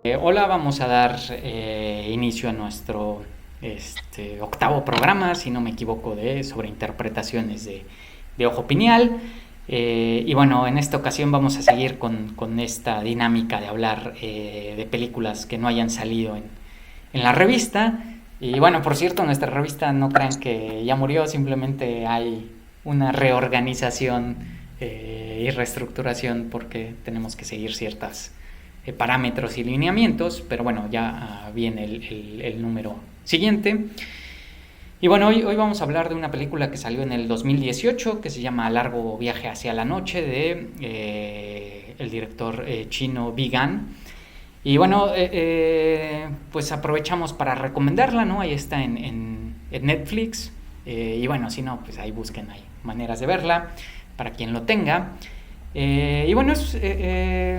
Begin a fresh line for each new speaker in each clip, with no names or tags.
Hola, vamos a dar inicio a nuestro octavo programa, si no me equivoco, sobre interpretaciones de Ojo Pineal. Y bueno, en esta ocasión vamos a seguir con esta dinámica de hablar de películas que no hayan salido en la revista. Y bueno, por cierto, nuestra revista no crean que ya murió, simplemente hay una reorganización y reestructuración porque tenemos que seguir ciertas parámetros y lineamientos, pero bueno, ya viene el número siguiente. Y bueno, hoy vamos a hablar de una película que salió en el 2018 que se llama Largo viaje hacia la noche de el director chino Vigan. Y bueno, pues aprovechamos para recomendarla, ¿no? Ahí está en Netflix. Y bueno, si no, pues ahí busquen, hay maneras de verla para quien lo tenga. Y bueno,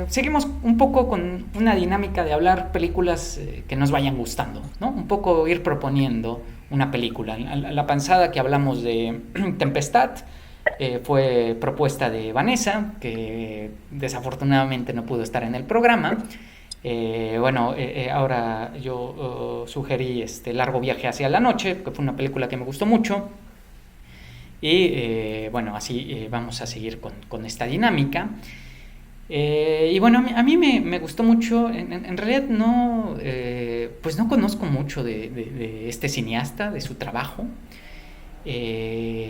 seguimos un poco con una dinámica de hablar películas que nos vayan gustando, ¿no? Un poco ir proponiendo una película. La pasada que hablamos de Tempestad fue propuesta de Vanessa, que desafortunadamente no pudo estar en el programa. Ahora yo sugerí Largo viaje hacia la noche, que fue una película que me gustó mucho. Y bueno, así vamos a seguir con esta dinámica. Y bueno, a mí me gustó mucho. En realidad no, pues no conozco mucho de este cineasta, de su trabajo. Y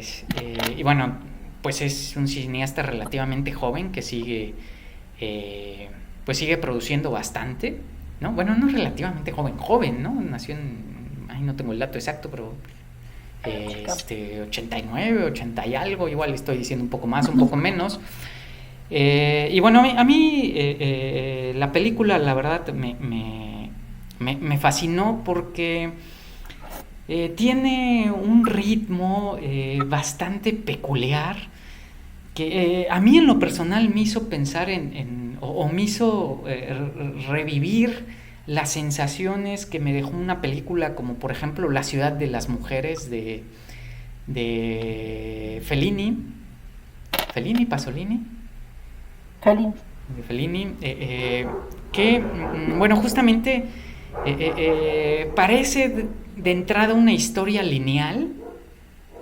bueno, pues es un cineasta relativamente joven que pues sigue produciendo bastante, ¿no? Bueno, no relativamente joven, ¿no? Nació ahí no tengo el dato exacto, pero 89, 80 y algo, igual estoy diciendo un poco más, un poco menos. Y bueno, a mí la película, la verdad, me fascinó porque tiene un ritmo bastante peculiar que a mí en lo personal me hizo pensar o me hizo revivir las sensaciones que me dejó una película como por ejemplo La ciudad de las mujeres de Pasolini,
Feliz.
de Fellini, que bueno, justamente parece de entrada una historia lineal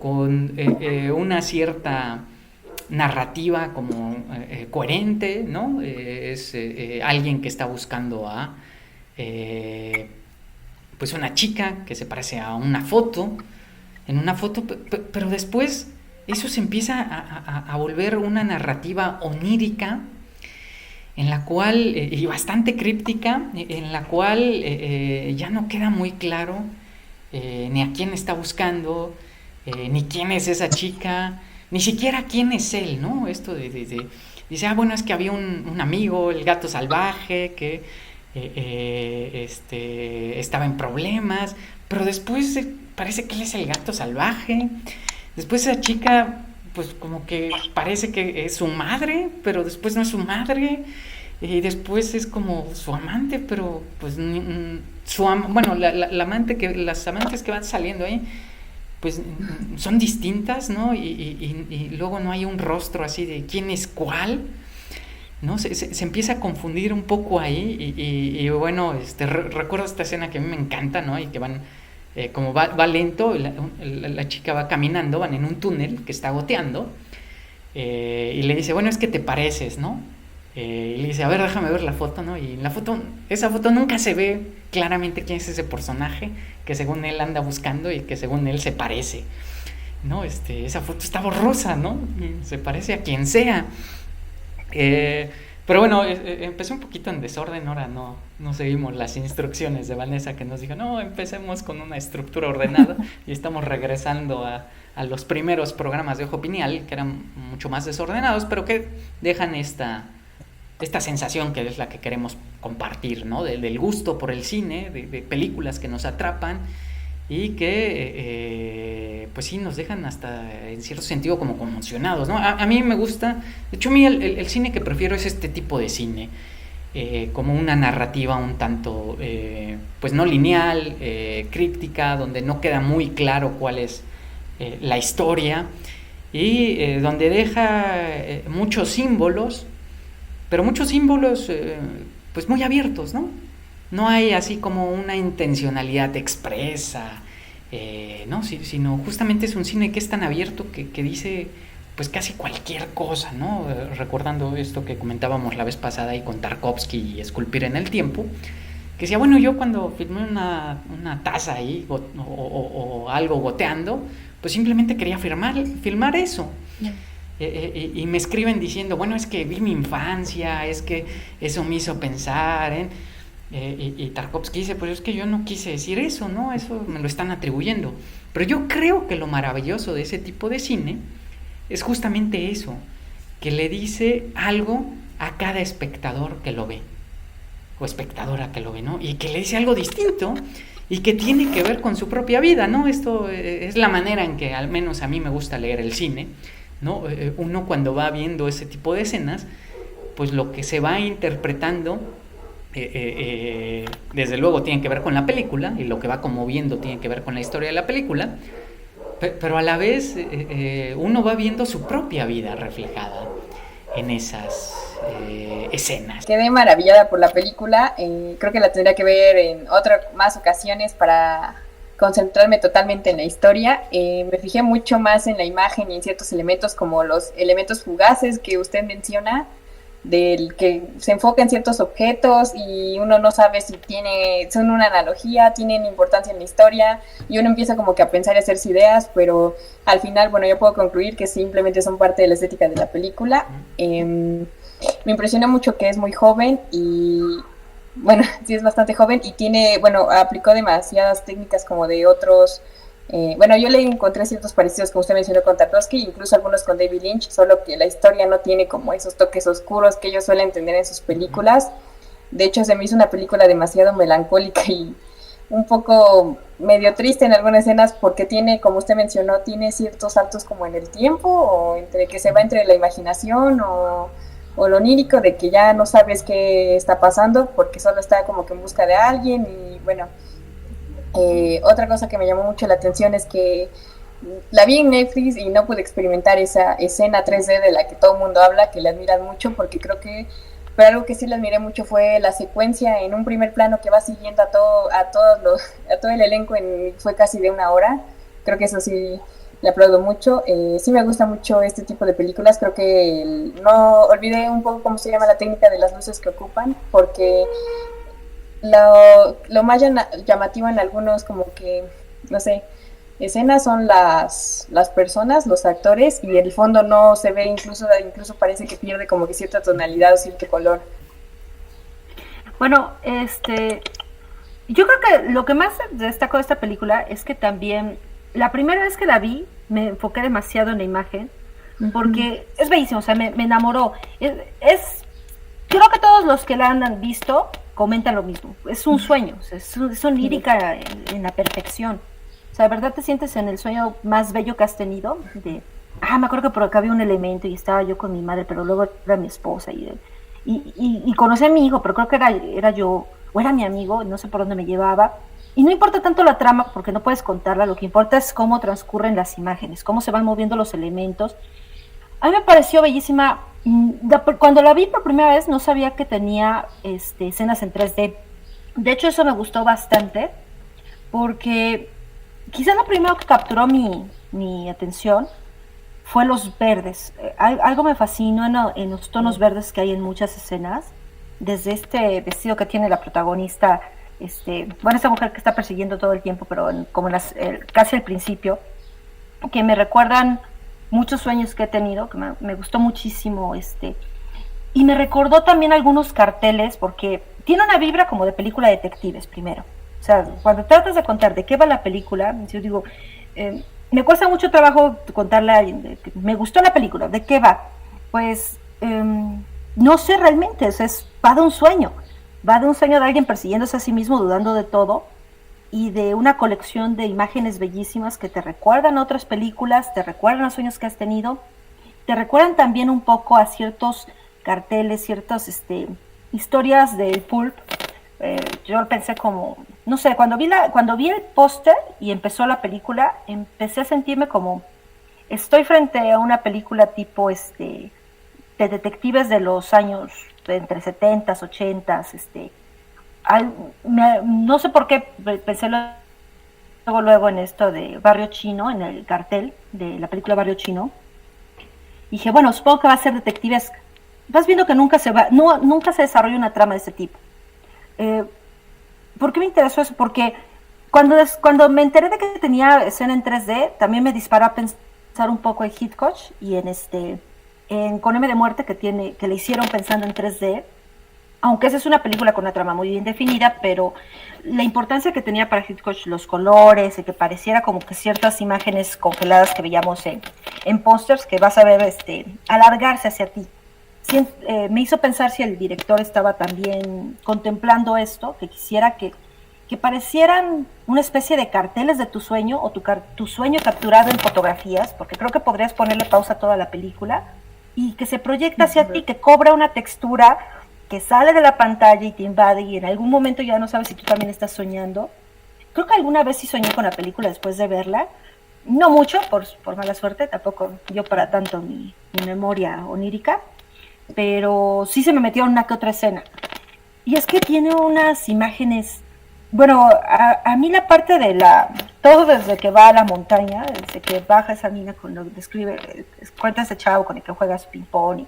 con una cierta narrativa como coherente, ¿no? Es alguien que está buscando a pues una chica que se parece a una foto, en una foto, pero después eso se empieza a volver una narrativa onírica en la cual, y bastante críptica, en la cual ya no queda muy claro ni a quién está buscando, ni quién es esa chica, ni siquiera quién es él, ¿no? Esto dice, bueno, es que había un amigo, el gato salvaje, que estaba en problemas, pero después parece que él es el gato salvaje. Después esa chica, pues como que parece que es su madre, pero después no es su madre. Y después es como su amante, pero pues bueno, la amante las amantes que van saliendo ahí, pues son distintas, ¿no? Y luego no hay un rostro así de quién es cuál, ¿no? Se empieza a confundir un poco ahí y bueno, recuerdo esta escena que a mí me encanta, ¿no? Y que van, como va lento, la chica va caminando, van en un túnel que está goteando y le dice, bueno, es que te pareces, ¿no? Y le dice, a ver, déjame ver la foto, ¿no? Y en la foto, esa foto nunca se ve claramente quién es ese personaje que según él anda buscando y que según él se parece, ¿no? Esa foto está borrosa, ¿no? Se parece a quien sea. Pero bueno, empecé un poquito en desorden, ahora no seguimos las instrucciones de Vanessa que nos dijo, no, empecemos con una estructura ordenada y estamos regresando a los primeros programas de Ojo Pineal, que eran mucho más desordenados, pero que dejan esta sensación que es la que queremos compartir, ¿no? Del gusto por el cine, de películas que nos atrapan y que pues sí nos dejan hasta en cierto sentido como conmocionados, ¿no? A mí me gusta, de hecho a mí el cine que prefiero es este tipo de cine, como una narrativa un tanto pues no lineal, críptica, donde no queda muy claro cuál es la historia y donde deja muchos símbolos, pero muchos símbolos pues muy abiertos, ¿no? no hay así como una intencionalidad expresa, ¿no? Sino justamente es un cine que es tan abierto que dice pues casi cualquier cosa, ¿no? Recordando esto que comentábamos la vez pasada y con Tarkovsky y Esculpir en el Tiempo, que decía, bueno, yo cuando filmé una taza ahí o algo goteando, pues simplemente quería filmar eso. Y me escriben diciendo, bueno, es que vi mi infancia, es que eso me hizo pensar, ¿eh? Y Tarkovsky dice, pues es que yo no quise decir eso, ¿no? Eso me lo están atribuyendo. Pero yo creo que lo maravilloso de ese tipo de cine es justamente eso, que le dice algo a cada espectador que lo ve, o espectadora que lo ve, ¿no? Y que le dice algo distinto y que tiene que ver con su propia vida, ¿no? Esto es la manera en que al menos a mí me gusta leer el cine, ¿no? Uno cuando va viendo ese tipo de escenas, pues lo que se va interpretando desde luego tiene que ver con la película y lo que va como viendo tiene que ver con la historia de la película, pero a la vez uno va viendo su propia vida reflejada en esas escenas.
Quedé maravillada por la película, creo que la tendría que ver en más ocasiones para concentrarme totalmente en la historia. Me fijé mucho más en la imagen y en ciertos elementos como los elementos fugaces que usted menciona, del que se enfoca en ciertos objetos y uno no sabe si son una analogía, tienen importancia en la historia, y uno empieza como que a pensar y a hacerse ideas, pero al final, bueno, yo puedo concluir que simplemente son parte de la estética de la película. Me impresionó mucho que es muy joven y, bueno, sí es bastante joven y aplicó demasiadas técnicas como de otros. Yo le encontré ciertos parecidos, como usted mencionó, con Tarkovsky, incluso algunos con David Lynch, solo que la historia no tiene como esos toques oscuros que ellos suelen tener en sus películas. De hecho, se me hizo una película demasiado melancólica y un poco medio triste en algunas escenas, porque tiene, como usted mencionó, tiene ciertos saltos como en el tiempo, o entre que se va entre la imaginación o lo onírico, de que ya no sabes qué está pasando porque solo está como que en busca de alguien. Y bueno, otra cosa que me llamó mucho la atención es que la vi en Netflix y no pude experimentar esa escena 3D de la que todo el mundo habla, que le admiran mucho, porque creo que, pero algo que sí le admiré mucho fue la secuencia en un primer plano que va siguiendo a todo el elenco, fue casi de 1 hora. Creo que eso sí le aplaudo mucho. Sí me gusta mucho este tipo de películas. Creo que no olvidé un poco cómo se llama la técnica de las luces que ocupan, porque lo más llamativo en algunos, como que, no sé, escenas son las personas, los actores, y el fondo no se ve, incluso parece que pierde como que cierta tonalidad o cierto color.
Bueno, yo creo que lo que más destacó de esta película es que también la primera vez que la vi me enfoqué demasiado en la imagen, porque es bellísimo, o sea, me enamoró. Creo que todos los que la han visto comentan lo mismo. Es un sueño, es lírica en la perfección. O sea, de verdad te sientes en el sueño más bello que has tenido. Me acuerdo que por acá había un elemento y estaba yo con mi madre, pero luego era mi esposa y conocí a mi hijo, pero creo que era yo, o era mi amigo, no sé por dónde me llevaba. Y no importa tanto la trama, porque no puedes contarla, lo que importa es cómo transcurren las imágenes, cómo se van moviendo los elementos. A mí me pareció bellísima. Cuando la vi por primera vez no sabía que tenía escenas en 3D. De hecho, eso me gustó bastante, porque quizá lo primero que capturó mi atención fue los verdes. Algo me fascinó en los tonos verdes que hay en muchas escenas, desde este vestido que tiene la protagonista, esta mujer que está persiguiendo todo el tiempo, pero casi al principio, que me recuerdan muchos sueños que he tenido, que me gustó muchísimo, y me recordó también algunos carteles, porque tiene una vibra como de película de detectives primero. O sea, cuando tratas de contar de qué va la película, yo digo, me cuesta mucho trabajo contarla, me gustó la película, ¿de qué va? Pues no sé realmente, va de un sueño de alguien persiguiéndose a sí mismo, dudando de todo, y de una colección de imágenes bellísimas que te recuerdan a otras películas, te recuerdan a sueños que has tenido, te recuerdan también un poco a ciertos carteles, ciertas historias del pulp. Yo pensé como, no sé, cuando vi el póster y empezó la película, empecé a sentirme como, estoy frente a una película tipo de detectives de los años entre 70s, 80s, no sé por qué pensé luego en esto de Barrio Chino, en el cartel de la película Barrio Chino. Y dije, bueno, supongo que va a ser detectivesca. Vas viendo que nunca se desarrolla una trama de ese tipo. ¿Por qué me interesó eso? Porque cuando me enteré de que tenía escena en 3D, también me disparó a pensar un poco en Hitchcock y en Con M de Muerte, que le hicieron pensando en 3D. Aunque esa es una película con una trama muy bien definida, pero la importancia que tenía para Hitchcock los colores, y que pareciera como que ciertas imágenes congeladas que veíamos en pósters, que vas a ver alargarse hacia ti. Me hizo pensar si el director estaba también contemplando esto, que quisiera que parecieran una especie de carteles de tu sueño, o tu sueño capturado en fotografías, porque creo que podrías ponerle pausa a toda la película, y que se proyecta hacia ti, que cobra una textura que sale de la pantalla y te invade, y en algún momento ya no sabes si tú también estás soñando. Creo que alguna vez sí soñé con la película después de verla, no mucho, por mala suerte, tampoco yo para tanto mi memoria onírica, pero sí se me metió una que otra escena. Y es que tiene unas imágenes, bueno, a mí la parte todo desde que va a la montaña, desde que baja esa mina, cuando cuenta ese chavo con el que juegas ping pong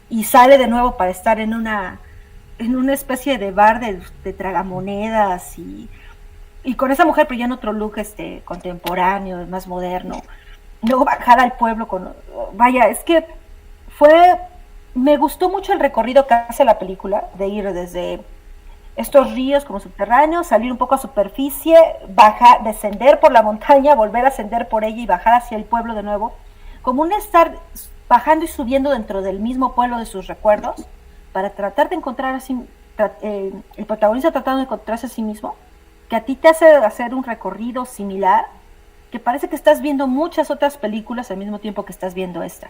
y sale de nuevo para estar en una especie de bar de tragamonedas, y con esa mujer, pero ya en otro look contemporáneo, más moderno. Luego bajar al pueblo vaya, es que me gustó mucho el recorrido que hace la película, de ir desde estos ríos como subterráneos, salir un poco a superficie, descender por la montaña, volver a ascender por ella y bajar hacia el pueblo de nuevo, como un estar bajando y subiendo dentro del mismo pueblo de sus recuerdos, para tratar de encontrar el protagonista tratando de encontrarse a sí mismo, que a ti te hace hacer un recorrido similar, que parece que estás viendo muchas otras películas al mismo tiempo que estás viendo esta.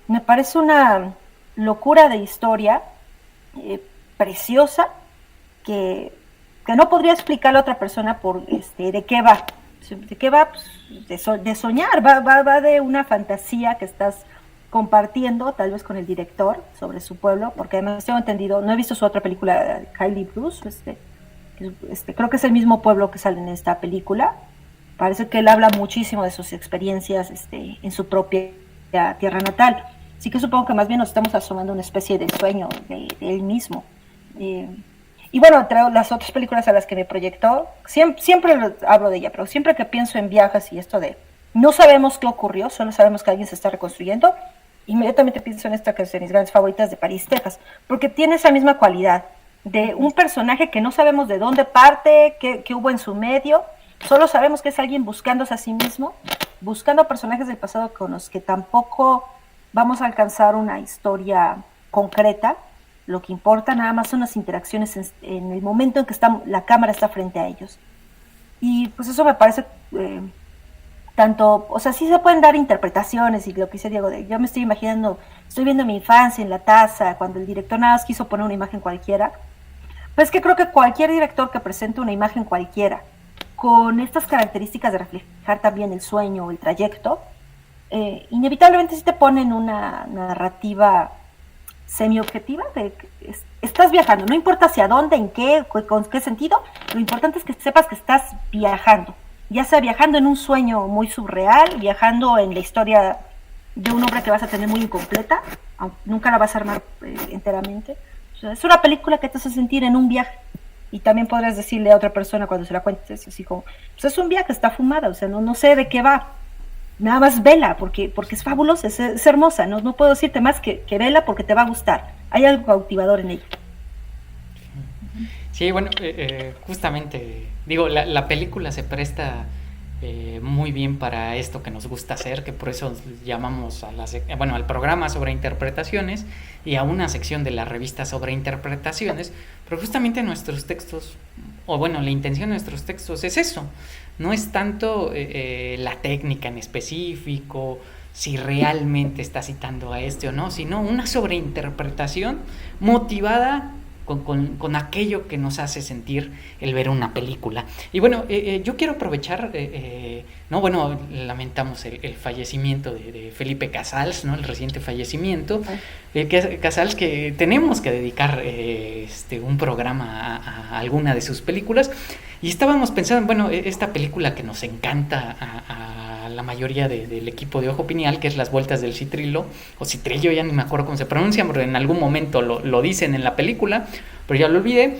Me parece una locura de historia, preciosa, que no podría explicarle a otra persona de qué va. ¿De qué va? Pues, de soñar, va de una fantasía que estás compartiendo tal vez con el director sobre su pueblo, porque además tengo entendido, no he visto su otra película, Kylie Bruce, creo que es el mismo pueblo que sale en esta película. Parece que él habla muchísimo de sus experiencias en su propia tierra natal, así que supongo que más bien nos estamos asomando a una especie de sueño de él mismo. Y bueno, entre las otras películas a las que me proyectó, siempre hablo de ella, pero siempre que pienso en viajes y esto de no sabemos qué ocurrió, solo sabemos que alguien se está reconstruyendo, inmediatamente pienso en esta, que es de mis grandes favoritas, de París, Texas, porque tiene esa misma cualidad de un personaje que no sabemos de dónde parte, qué hubo en su medio, solo sabemos que es alguien buscándose a sí mismo, buscando a personajes del pasado con los que tampoco vamos a alcanzar una historia concreta. Lo que importa nada más son las interacciones en el momento en que la cámara está frente a ellos. Y pues eso me parece tanto, o sea, sí se pueden dar interpretaciones, y lo que dice Diego, yo me estoy imaginando, estoy viendo mi infancia en la taza, cuando el director nada más quiso poner una imagen cualquiera. Pues es que creo que cualquier director que presente una imagen cualquiera, con estas características de reflejar también el sueño o el trayecto, inevitablemente sí te ponen una narrativa semi-objetiva de que estás viajando, no importa hacia dónde, en qué, con qué sentido, lo importante es que sepas que estás viajando, ya sea viajando en un sueño muy surreal, viajando en la historia de un hombre que vas a tener muy incompleta, aunque nunca la vas a armar enteramente. O sea, es una película que te hace sentir en un viaje, y también podrías decirle a otra persona cuando se la cuentes, así como, pues es un viaje, está fumada, o sea, no sé de qué va, nada más vela, porque es fabulosa, es hermosa, no puedo decirte más que vela, porque te va a gustar, hay algo cautivador en ella.
Sí, bueno, justamente, digo, la película se presta muy bien para esto que nos gusta hacer, que por eso llamamos al programa sobre interpretaciones y a una sección de la revista sobre interpretaciones, pero justamente nuestros textos, o bueno, la intención de nuestros textos es eso, no es tanto la técnica en específico, si realmente está citando a o no, sino una sobreinterpretación motivada con aquello que nos hace sentir el ver una película. Y bueno, yo quiero aprovechar, no, bueno, lamentamos el fallecimiento de Felipe Casals, ¿no? El reciente fallecimiento. Casals, que tenemos que dedicar un programa a alguna de sus películas. Y estábamos pensando, bueno, esta película que nos encanta a la mayoría del equipo de Ojo Pineal, que es Las Vueltas del Citrilo, o Citrillo, ya ni me acuerdo cómo se pronuncia, pero en algún momento lo dicen en la película, pero ya lo olvidé,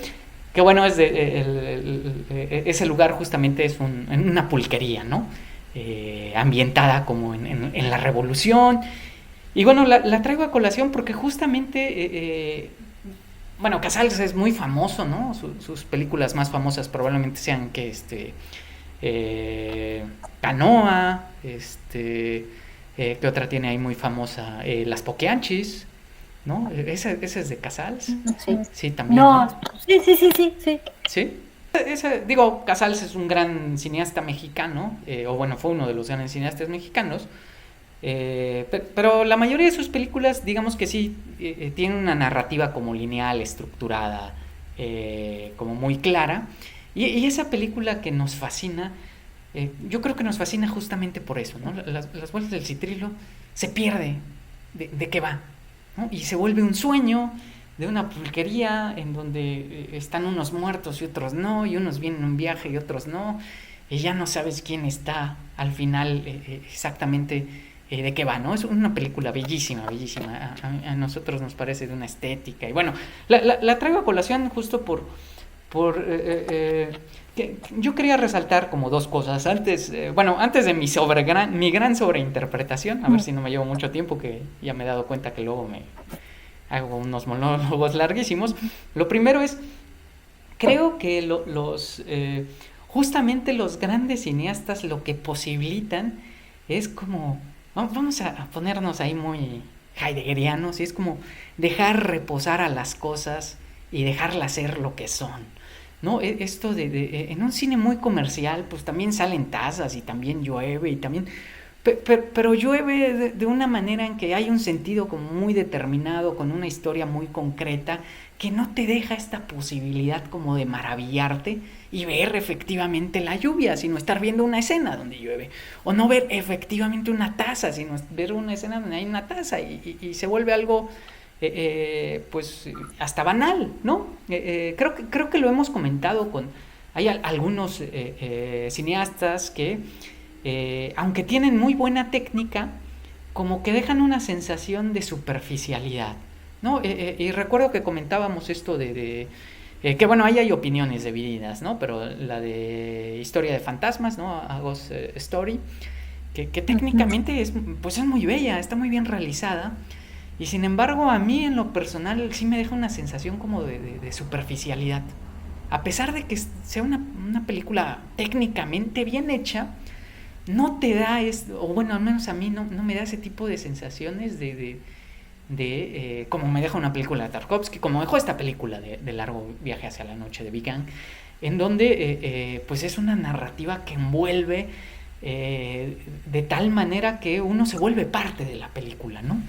que bueno, ese lugar justamente es en una pulquería, ¿no? Ambientada como en la Revolución. Y bueno, la traigo a colación porque justamente... bueno, Casals es muy famoso, ¿no? Sus películas más famosas probablemente sean que Canoa, ¿qué otra tiene ahí muy famosa? Las Poquianchis, ¿no? ¿Ese es de Casals?
Sí.
Sí, también.
No,
¿no?
sí.
¿Sí? Digo, Casals es un gran cineasta mexicano, o bueno, fue uno de los grandes cineastas mexicanos. Pero la mayoría de sus películas, digamos que sí, tienen una narrativa como lineal, estructurada, como muy clara. Y esa película que nos fascina, yo creo que nos fascina justamente por eso, ¿no? Las Vueltas del Citrilo se pierde de qué va, ¿no? Y se vuelve un sueño de una pulquería en donde están unos muertos y otros no, y unos vienen en un viaje y otros no, y ya no sabes quién está al final exactamente de qué va, ¿no? Es una película bellísima. A nosotros nos parece de una estética. Y bueno, la traigo a colación justo por que yo quería resaltar como dos cosas. Antes de mi gran sobreinterpretación, a ver si no me llevo mucho tiempo, que ya me he dado cuenta que luego me hago unos monólogos larguísimos. Lo primero es, creo que justamente los grandes cineastas lo que posibilitan es como... Vamos a ponernos ahí muy heideggerianos, y es como dejar reposar a las cosas y dejarlas ser lo que son, ¿no? Esto en un cine muy comercial, pues también salen tazas y también llueve y también... Pero llueve de una manera en que hay un sentido como muy determinado, con una historia muy concreta, que no te deja esta posibilidad como de maravillarte y ver efectivamente la lluvia, sino estar viendo una escena donde llueve, o no ver efectivamente una taza, sino ver una escena donde hay una taza, y se vuelve algo pues hasta banal, ¿no? Creo que lo hemos comentado hay algunos cineastas que aunque tienen muy buena técnica, como que dejan una sensación de superficialidad, ¿no? Y recuerdo que comentábamos esto que bueno, ahí hay opiniones divididas, ¿no? Pero la de Historia de Fantasmas, ¿no? A Ghost Story, que técnicamente es muy bella, está muy bien realizada, y sin embargo a mí en lo personal sí me deja una sensación como de superficialidad. A pesar de que sea una película técnicamente bien hecha, no te da, o bueno, al menos a mí no me da ese tipo de sensaciones como me deja una película de Tarkovsky, como dejó esta película de Largo Viaje hacia la Noche de Vigan, en donde pues es una narrativa que envuelve de tal manera que uno se vuelve parte de la película, ¿no?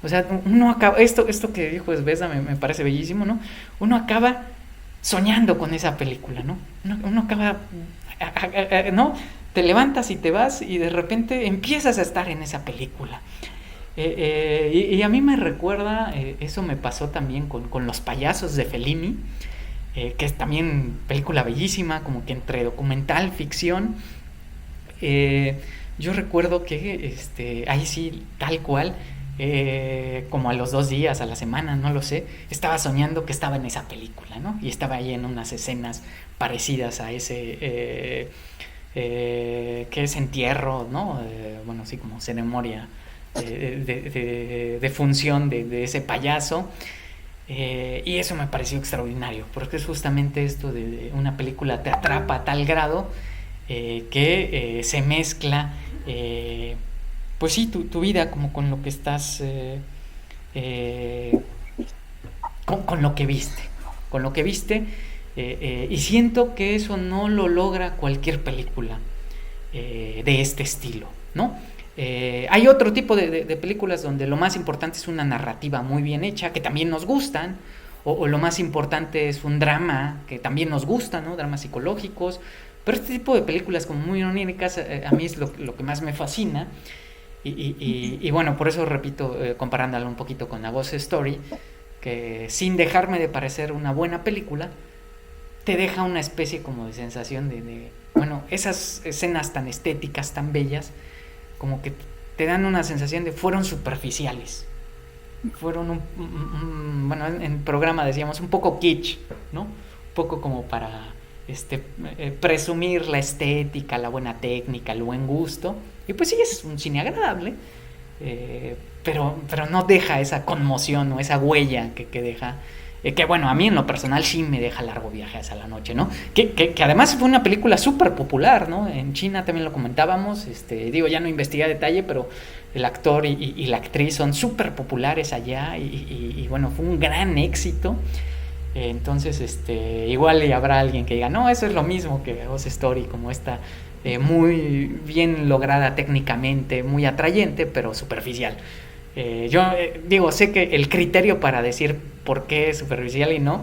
O sea, uno acaba, esto que dijo Esbeza me parece bellísimo, ¿no? Uno acaba soñando con esa película, ¿no? Uno acaba, ¿no? Te levantas y te vas y de repente empiezas a estar en esa película. Y a mí me recuerda, eso me pasó también con Los Payasos de Fellini, que es también película bellísima, como que entre documental, ficción. Yo recuerdo que ahí sí, tal cual, como a los 2 días, a la semana, no lo sé, estaba soñando que estaba en esa película, ¿no? Y estaba ahí en unas escenas parecidas a ese... que es entierro, ¿no? Bueno, sí, como ceremonia de función de ese payaso, y eso me pareció extraordinario, porque es justamente esto de una película te atrapa a tal grado que se mezcla, pues sí, tu vida como con lo que estás, con lo que viste, y siento que eso no lo logra cualquier película de este estilo, ¿no? Hay otro tipo de películas donde lo más importante es una narrativa muy bien hecha, que también nos gustan, o lo más importante es un drama que también nos gusta, ¿no? Dramas psicológicos, pero este tipo de películas como muy oníricas a mí es lo que más me fascina. Y bueno, por eso repito, comparándolo un poquito con A Ghost Story, que sin dejarme de parecer una buena película, te deja una especie como de sensación bueno, esas escenas tan estéticas, tan bellas, como que te dan una sensación de fueron superficiales. Fueron bueno, en programa decíamos un poco kitsch, ¿no? Un poco como para presumir la estética, la buena técnica, el buen gusto. Y pues sí, es un cine agradable, pero no deja esa conmoción o esa huella que deja. Que bueno, a mí en lo personal sí me deja Largo viaje hacia la noche, ¿no? Que además fue una película súper popular, ¿no? En China también lo comentábamos, digo, ya no investigué a detalle, pero el actor y la actriz son súper populares allá y bueno, fue un gran éxito. Entonces, igual y habrá alguien que diga, no, eso es lo mismo que Ghost Story, como esta muy bien lograda técnicamente, muy atrayente, pero superficial. Yo digo, sé que el criterio para decir por qué es superficial y no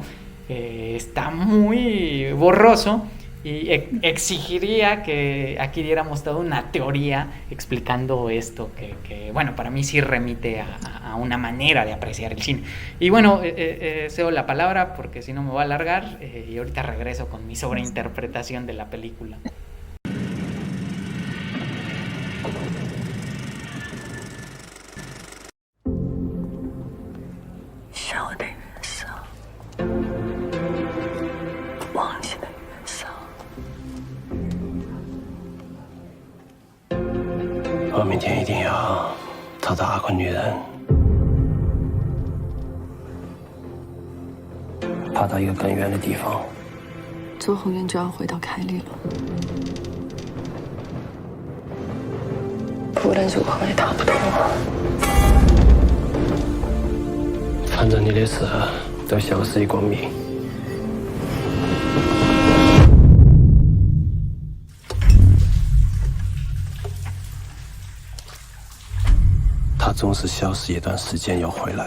está muy borroso y exigiría que aquí diéramos toda una teoría explicando esto que bueno, para mí sí remite a una manera de apreciar el cine. Y bueno, cedo la palabra porque si no me voy a alargar y ahorita regreso con mi sobreinterpretación de la película.
我明天一定要找到阿坤女人，爬到一个更远的地方。
左宏远就要回到凯里了，无论如何也逃不脱。
反正你的事都消失一个谜。他总是消失一段时间又回来。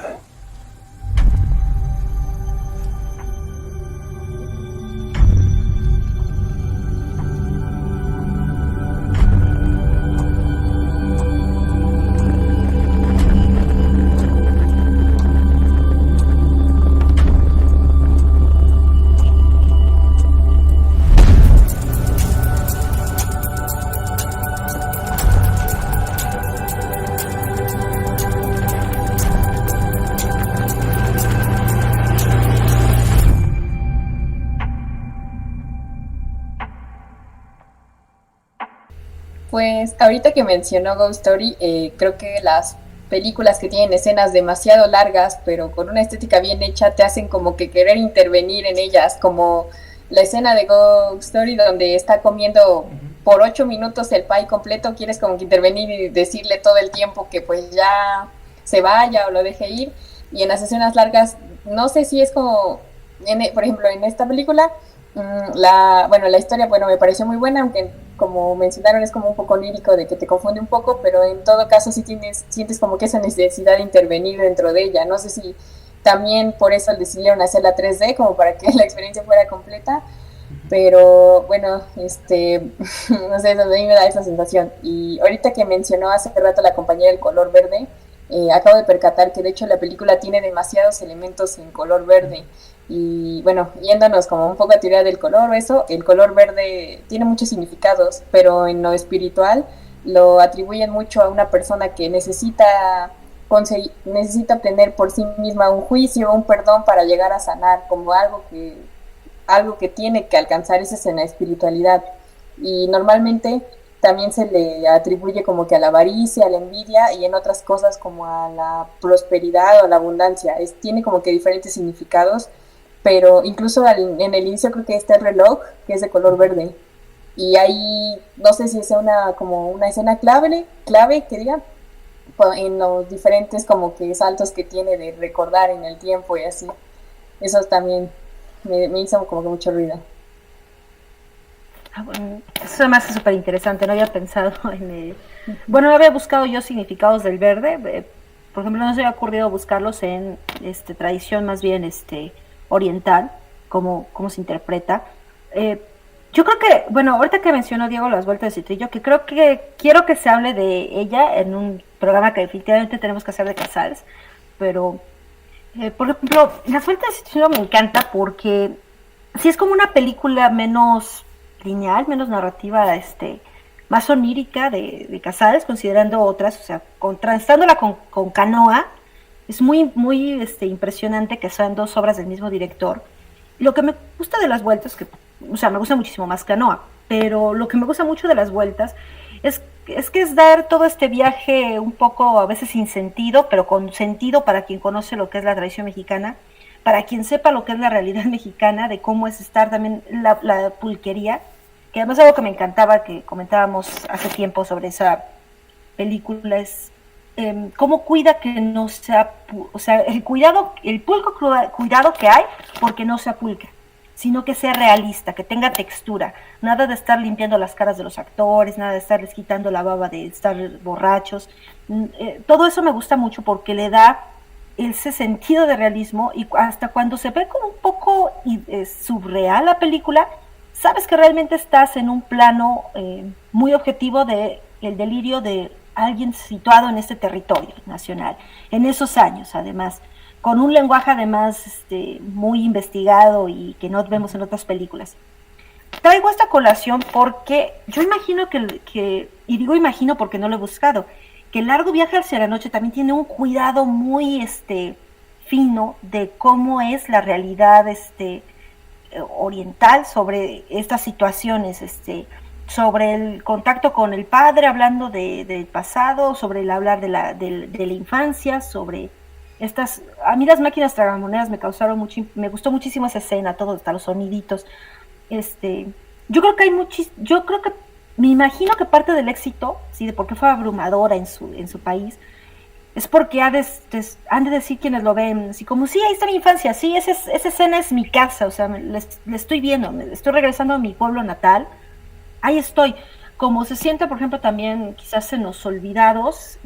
Pues ahorita que mencionó Ghost Story, creo que las películas que tienen escenas demasiado largas, pero con una estética bien hecha, te hacen como que querer intervenir en ellas, como la escena de Ghost Story donde está comiendo por 8 minutos el pie completo, quieres como que intervenir y decirle todo el tiempo que pues ya se vaya o lo deje ir, y en las escenas largas, no sé si es como, por ejemplo, en esta película, la historia, bueno, me pareció muy buena, aunque como mencionaron es como un poco lírico de que te confunde un poco, pero en todo caso sí sientes como que esa necesidad de intervenir dentro de ella. No sé si también por eso decidieron hacer la 3D, como para que la experiencia fuera completa, pero bueno, no sé, a mí me da esa sensación. Y ahorita que mencionó hace rato la compañía del color verde, acabo de percatar que de hecho la película tiene demasiados elementos en color verde. Y bueno, yéndonos como un poco a teoría del color, el color verde tiene muchos significados, pero en lo espiritual lo atribuyen mucho a una persona que necesita obtener por sí misma un juicio, un perdón para llegar a sanar, como algo que tiene que alcanzar, esa es en la espiritualidad. Y normalmente también se le atribuye como que a la avaricia, a la envidia y en otras cosas como a la prosperidad o a la abundancia. Tiene como que diferentes significados, pero incluso en el inicio creo que está el reloj, que es de color verde. Y ahí, no sé si es como una escena clave que diga, en los diferentes como que saltos que tiene de recordar en el tiempo y así. Eso también me hizo como que mucho ruido.
Bueno, eso además es súper interesante, no había pensado bueno, no había buscado yo significados del verde, por ejemplo, no se me había ocurrido buscarlos en tradición más bien oriental, cómo se interpreta. Yo creo que, bueno, ahorita que mencionó Diego Las Vueltas de Citrillo, que creo que quiero que se hable de ella en un programa que definitivamente tenemos que hacer de Casals, pero, por ejemplo, Las Vueltas de Citrillo me encanta porque sí es como una película menos lineal, menos narrativa, más onírica de Casals, considerando otras, o sea, contrastándola con Canoa, es muy, muy impresionante que sean dos obras del mismo director. Lo que me gusta de Las Vueltas, que, o sea, me gusta muchísimo más Canoa, pero lo que me gusta mucho de Las Vueltas es que es dar todo este viaje un poco a veces sin sentido, pero con sentido para quien conoce lo que es la tradición mexicana, para quien sepa lo que es la realidad mexicana, de cómo es estar también la pulquería, que además algo que me encantaba, que comentábamos hace tiempo sobre esa película, es cómo cuida que no sea, o sea, el pulco cuidado que hay porque no sea pulque, sino que sea realista, que tenga textura, nada de estar limpiando las caras de los actores, nada de estarles quitando la baba de estar borrachos. Todo eso me gusta mucho porque le da ese sentido de realismo, y hasta cuando se ve como un poco surreal la película, sabes que realmente estás en un plano muy objetivo de el delirio de alguien situado en este territorio nacional, en esos años además, con un lenguaje además muy investigado y que no vemos en otras películas. Traigo esta colación porque yo imagino y digo imagino porque no lo he buscado, que el Largo Viaje hacia la Noche también tiene un cuidado muy fino de cómo es la realidad oriental sobre estas situaciones, sobre el contacto con el padre, hablando del pasado, sobre el hablar de la infancia, sobre estas, a mí las máquinas tragamonedas me causaron mucho, me gustó muchísimo esa escena, todo, hasta los soniditos. Yo creo que me imagino que parte del éxito, sí, de por qué fue abrumadora en su país, es porque han de decir quienes lo ven, así como, sí, ahí está mi infancia, sí, esa escena es mi casa, o sea, le estoy viendo, me estoy regresando a mi pueblo natal, ahí estoy. Como se siente, por ejemplo, también quizás en Los Olvidados,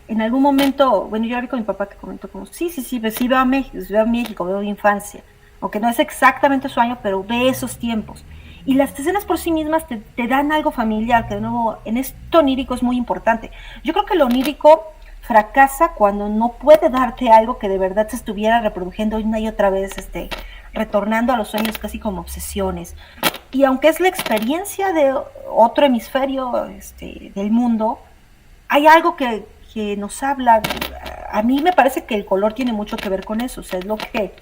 en algún momento, bueno, yo hablé con mi papá que comentó como, sí, pues sí veo a México, veo mi infancia, aunque no es exactamente su año, pero ve esos tiempos. Y las escenas por sí mismas te dan algo familiar, que de nuevo, en esto onírico es muy importante. Yo creo que lo onírico fracasa cuando no puede darte algo que de verdad se estuviera reproduciendo una y otra vez, retornando a los sueños casi como obsesiones. Y aunque es la experiencia de otro hemisferio del mundo, hay algo que nos habla. A mí me parece que el color tiene mucho que ver con eso, o sea, es lo que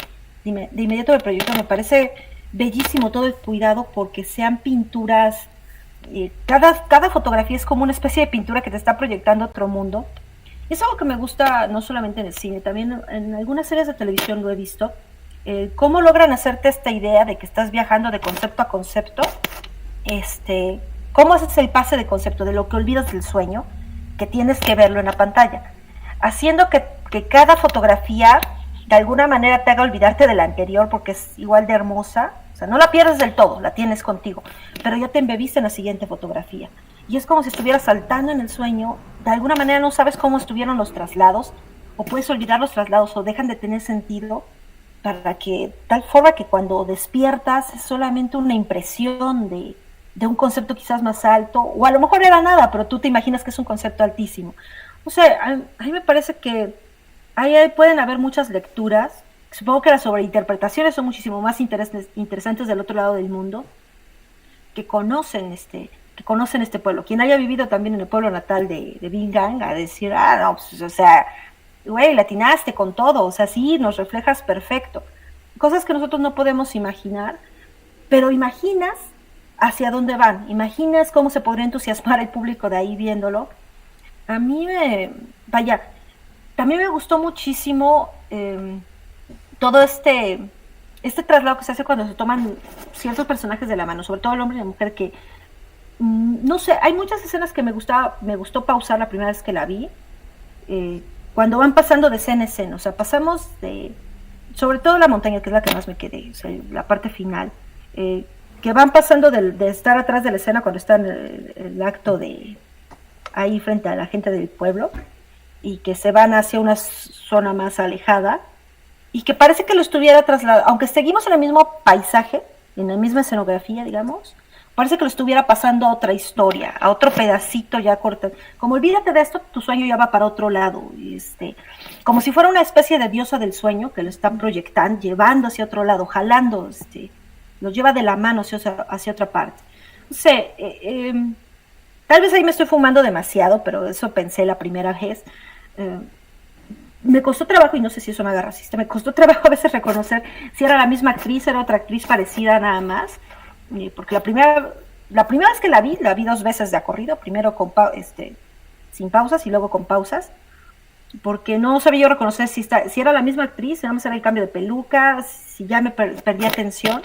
de inmediato me proyecto, me parece bellísimo todo el cuidado porque sean pinturas, cada fotografía es como una especie de pintura que te está proyectando otro mundo. Es algo que me gusta no solamente en el cine, también en algunas series de televisión lo he visto, cómo logran hacerte esta idea de que estás viajando de concepto a concepto, cómo haces el pase de concepto, de lo que olvidas del sueño, que tienes que verlo en la pantalla, haciendo que cada fotografía de alguna manera te haga olvidarte de la anterior porque es igual de hermosa, o sea, no la pierdes del todo, la tienes contigo, pero ya te embebiste en la siguiente fotografía. Y es como si estuvieras saltando en el sueño, de alguna manera no sabes cómo estuvieron los traslados, o puedes olvidar los traslados, o dejan de tener sentido, para que, tal forma que cuando despiertas es solamente una impresión de un concepto quizás más alto, o a lo mejor era nada, pero tú te imaginas que es un concepto altísimo. O sea, a mí me parece que ahí pueden haber muchas lecturas. Supongo que las sobreinterpretaciones son muchísimo más interesantes del otro lado del mundo, que conocen este pueblo. Quien haya vivido también en el pueblo natal de Bill Gang, a decir, no, pues, o sea, güey, latinaste con todo, o sea, sí, nos reflejas perfecto. Cosas que nosotros no podemos imaginar, pero imaginas hacia dónde van, imaginas cómo se podría entusiasmar el público de ahí viéndolo. A mí también me gustó muchísimo todo este traslado que se hace cuando se toman ciertos personajes de la mano, sobre todo el hombre y la mujer, que no sé, hay muchas escenas que me gustó pausar la primera vez que la vi, cuando van pasando de escena en escena, o sea, pasamos sobre todo la montaña, que es la que más me quedé, o sea, la parte final, que van pasando de estar atrás de la escena cuando está en el acto de ahí frente a la gente del pueblo, y que se van hacia una zona más alejada y que parece que lo estuviera trasladando, aunque seguimos en el mismo paisaje, en la misma escenografía, digamos, parece que lo estuviera pasando a otra historia, a otro pedacito ya corto. Como olvídate de esto, tu sueño ya va para otro lado. Como si fuera una especie de diosa del sueño que lo están proyectando, llevando hacia otro lado, jalando, lo lleva de la mano hacia otra parte. No sé, tal vez ahí me estoy fumando demasiado, pero eso pensé la primera vez. Me costó trabajo, y no sé si eso me haga racista, me costó trabajo a veces reconocer si era la misma actriz, era otra actriz parecida nada más, porque la primera vez que la vi 2 veces de corrido, primero sin pausas y luego con pausas, porque no sabía yo reconocer si era la misma actriz, si nada más era el cambio de peluca, si ya me perdí atención,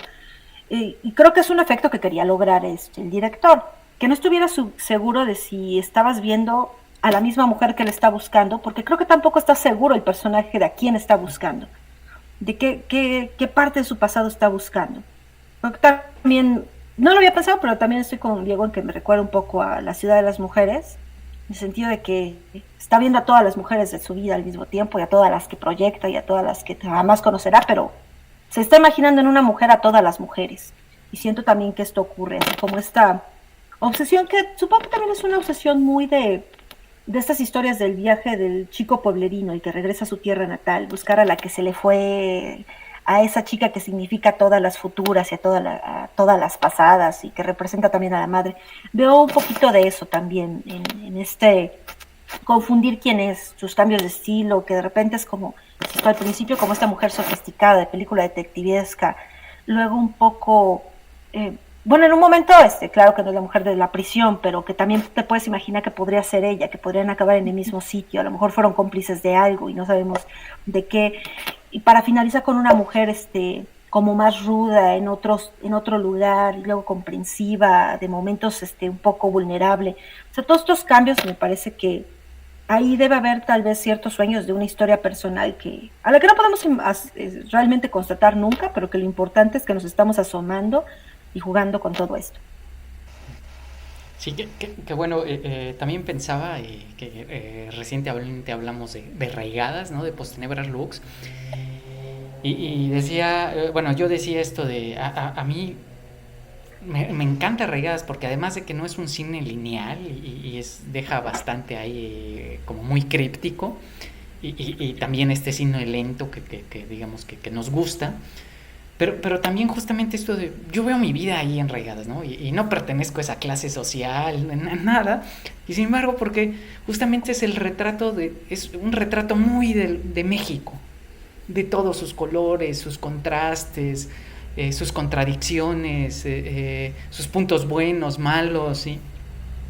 y creo que es un efecto que quería lograr el director, que no estuviera seguro de si estabas viendo a la misma mujer que le está buscando, porque creo que tampoco está seguro el personaje de a quién está buscando, de qué parte de su pasado está buscando. Porque también, no lo había pensado, pero también estoy con Diego en que me recuerda un poco a La ciudad de las mujeres, en el sentido de que está viendo a todas las mujeres de su vida al mismo tiempo, y a todas las que proyecta, y a todas las que jamás conocerá, pero se está imaginando en una mujer a todas las mujeres. Y siento también que esto ocurre, así como esta obsesión, que supongo que también es una obsesión muy de estas historias del viaje del chico pueblerino y que regresa a su tierra natal, buscar a la que se le fue, a esa chica que significa todas las futuras y a todas las pasadas y que representa también a la madre. Veo un poquito de eso también en este confundir quién es, sus cambios de estilo, que de repente es como, al principio como esta mujer sofisticada de película detectivesca, luego un poco... bueno, en un momento, claro que no es la mujer de la prisión, pero que también te puedes imaginar que podría ser ella, que podrían acabar en el mismo sitio, a lo mejor fueron cómplices de algo y no sabemos de qué, y para finalizar con una mujer como más ruda en otro lugar, y luego comprensiva, de momentos un poco vulnerable. O sea, todos estos cambios me parece que ahí debe haber tal vez ciertos sueños de una historia personal a la que no podemos realmente constatar nunca, pero que lo importante es que nos estamos asomando y jugando con todo esto.
Sí, que bueno, también pensaba que recientemente hablamos de Raigadas, ¿no? De Postenebras Lux, y decía, bueno, yo decía esto de, a mí me encanta Raigadas porque además de que no es un cine lineal y deja bastante ahí como muy críptico, y también este cine lento que digamos que nos gusta. Pero también justamente esto de, yo veo mi vida ahí en Raigadas, ¿no? Y no pertenezco a esa clase social, nada. Y sin embargo, porque justamente es es un retrato muy de México, de todos sus colores, sus contrastes, sus contradicciones, sus puntos buenos, malos, ¿sí?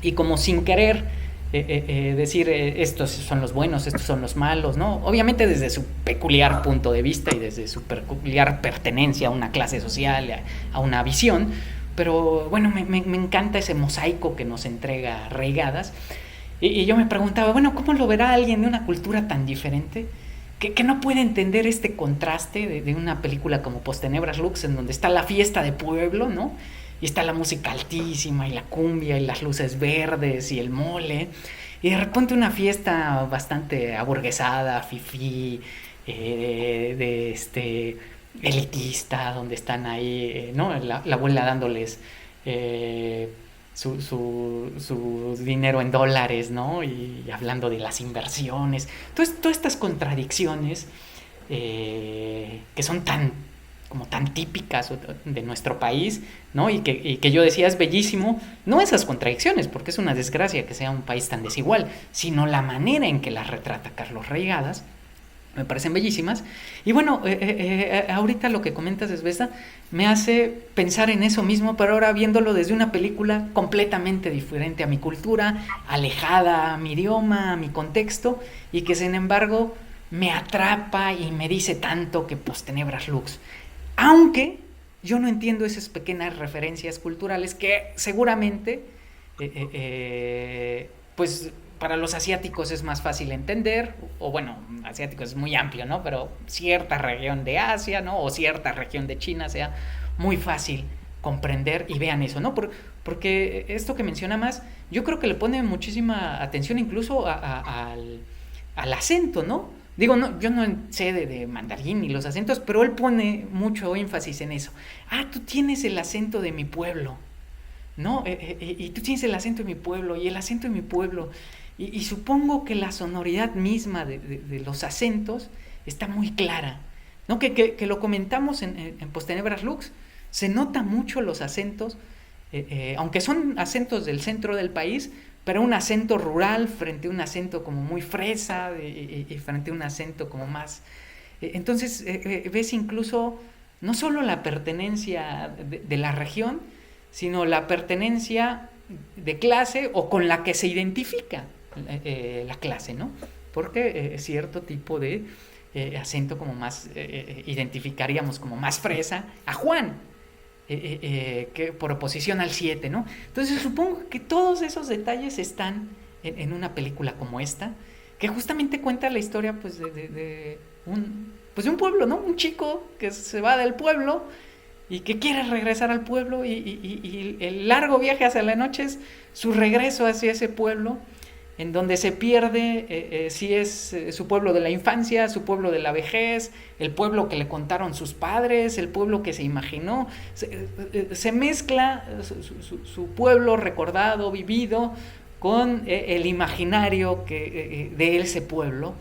Y como sin querer decir estos son los buenos, estos son los malos, ¿no? Obviamente desde su peculiar punto de vista y desde su peculiar pertenencia a una clase social, a una visión, pero bueno, me encanta ese mosaico que nos entrega Raigadas, y yo me preguntaba, bueno, ¿cómo lo verá alguien de una cultura tan diferente que no puede entender este contraste de una película como Postenebras Lux, en donde está la fiesta de pueblo, ¿no? Y está la música altísima y la cumbia y las luces verdes y el mole, y de repente una fiesta bastante aburguesada, fifí, elitista, donde están ahí, ¿no? La abuela dándoles su dinero en dólares, ¿no? Y hablando de las inversiones. Entonces, todas estas contradicciones que son tan típicas de nuestro país, ¿no? Y que yo decía es bellísimo, no esas contradicciones, porque es una desgracia que sea un país tan desigual, sino la manera en que las retrata Carlos Raigadas, me parecen bellísimas. Y bueno, ahorita lo que comentas, Esbesta, me hace pensar en eso mismo, pero ahora viéndolo desde una película completamente diferente a mi cultura, alejada a mi idioma, a mi contexto, y que sin embargo me atrapa y me dice tanto que Postenebras Lux. Aunque yo no entiendo esas pequeñas referencias culturales que seguramente, pues para los asiáticos es más fácil entender, o bueno, asiático es muy amplio, ¿no? Pero cierta región de Asia, ¿no? O cierta región de China sea muy fácil comprender, y vean eso, ¿no? Porque esto que menciona más, yo creo que le pone muchísima atención incluso a al acento, ¿no? Digo, no, yo no sé de mandarín ni los acentos, pero él pone mucho énfasis en eso. Tú tienes el acento de mi pueblo, ¿no? Y tú tienes el acento de mi pueblo, y el acento de mi pueblo. Y supongo que la sonoridad misma de los acentos está muy clara, ¿no? Que lo comentamos en Postenebras Lux. Se nota mucho los acentos, aunque son acentos del centro del país, pero un acento rural frente a un acento como muy fresa, y frente a un acento como más... entonces ves incluso no solo la pertenencia de la región, sino la pertenencia de clase o con la que se identifica la clase, ¿no? Porque cierto tipo de acento como más, identificaríamos como más fresa a Juan, que por oposición al 7, ¿no? Entonces supongo que todos esos detalles están en una película como esta, que justamente cuenta la historia pues de un pueblo, ¿no? Un chico que se va del pueblo y que quiere regresar al pueblo, y el largo viaje hacia la noche es su regreso hacia ese pueblo, en donde se pierde si es su pueblo de la infancia, su pueblo de la vejez, el pueblo que le contaron sus padres, el pueblo que se imaginó. Se mezcla su pueblo recordado, vivido, con el imaginario de ese pueblo,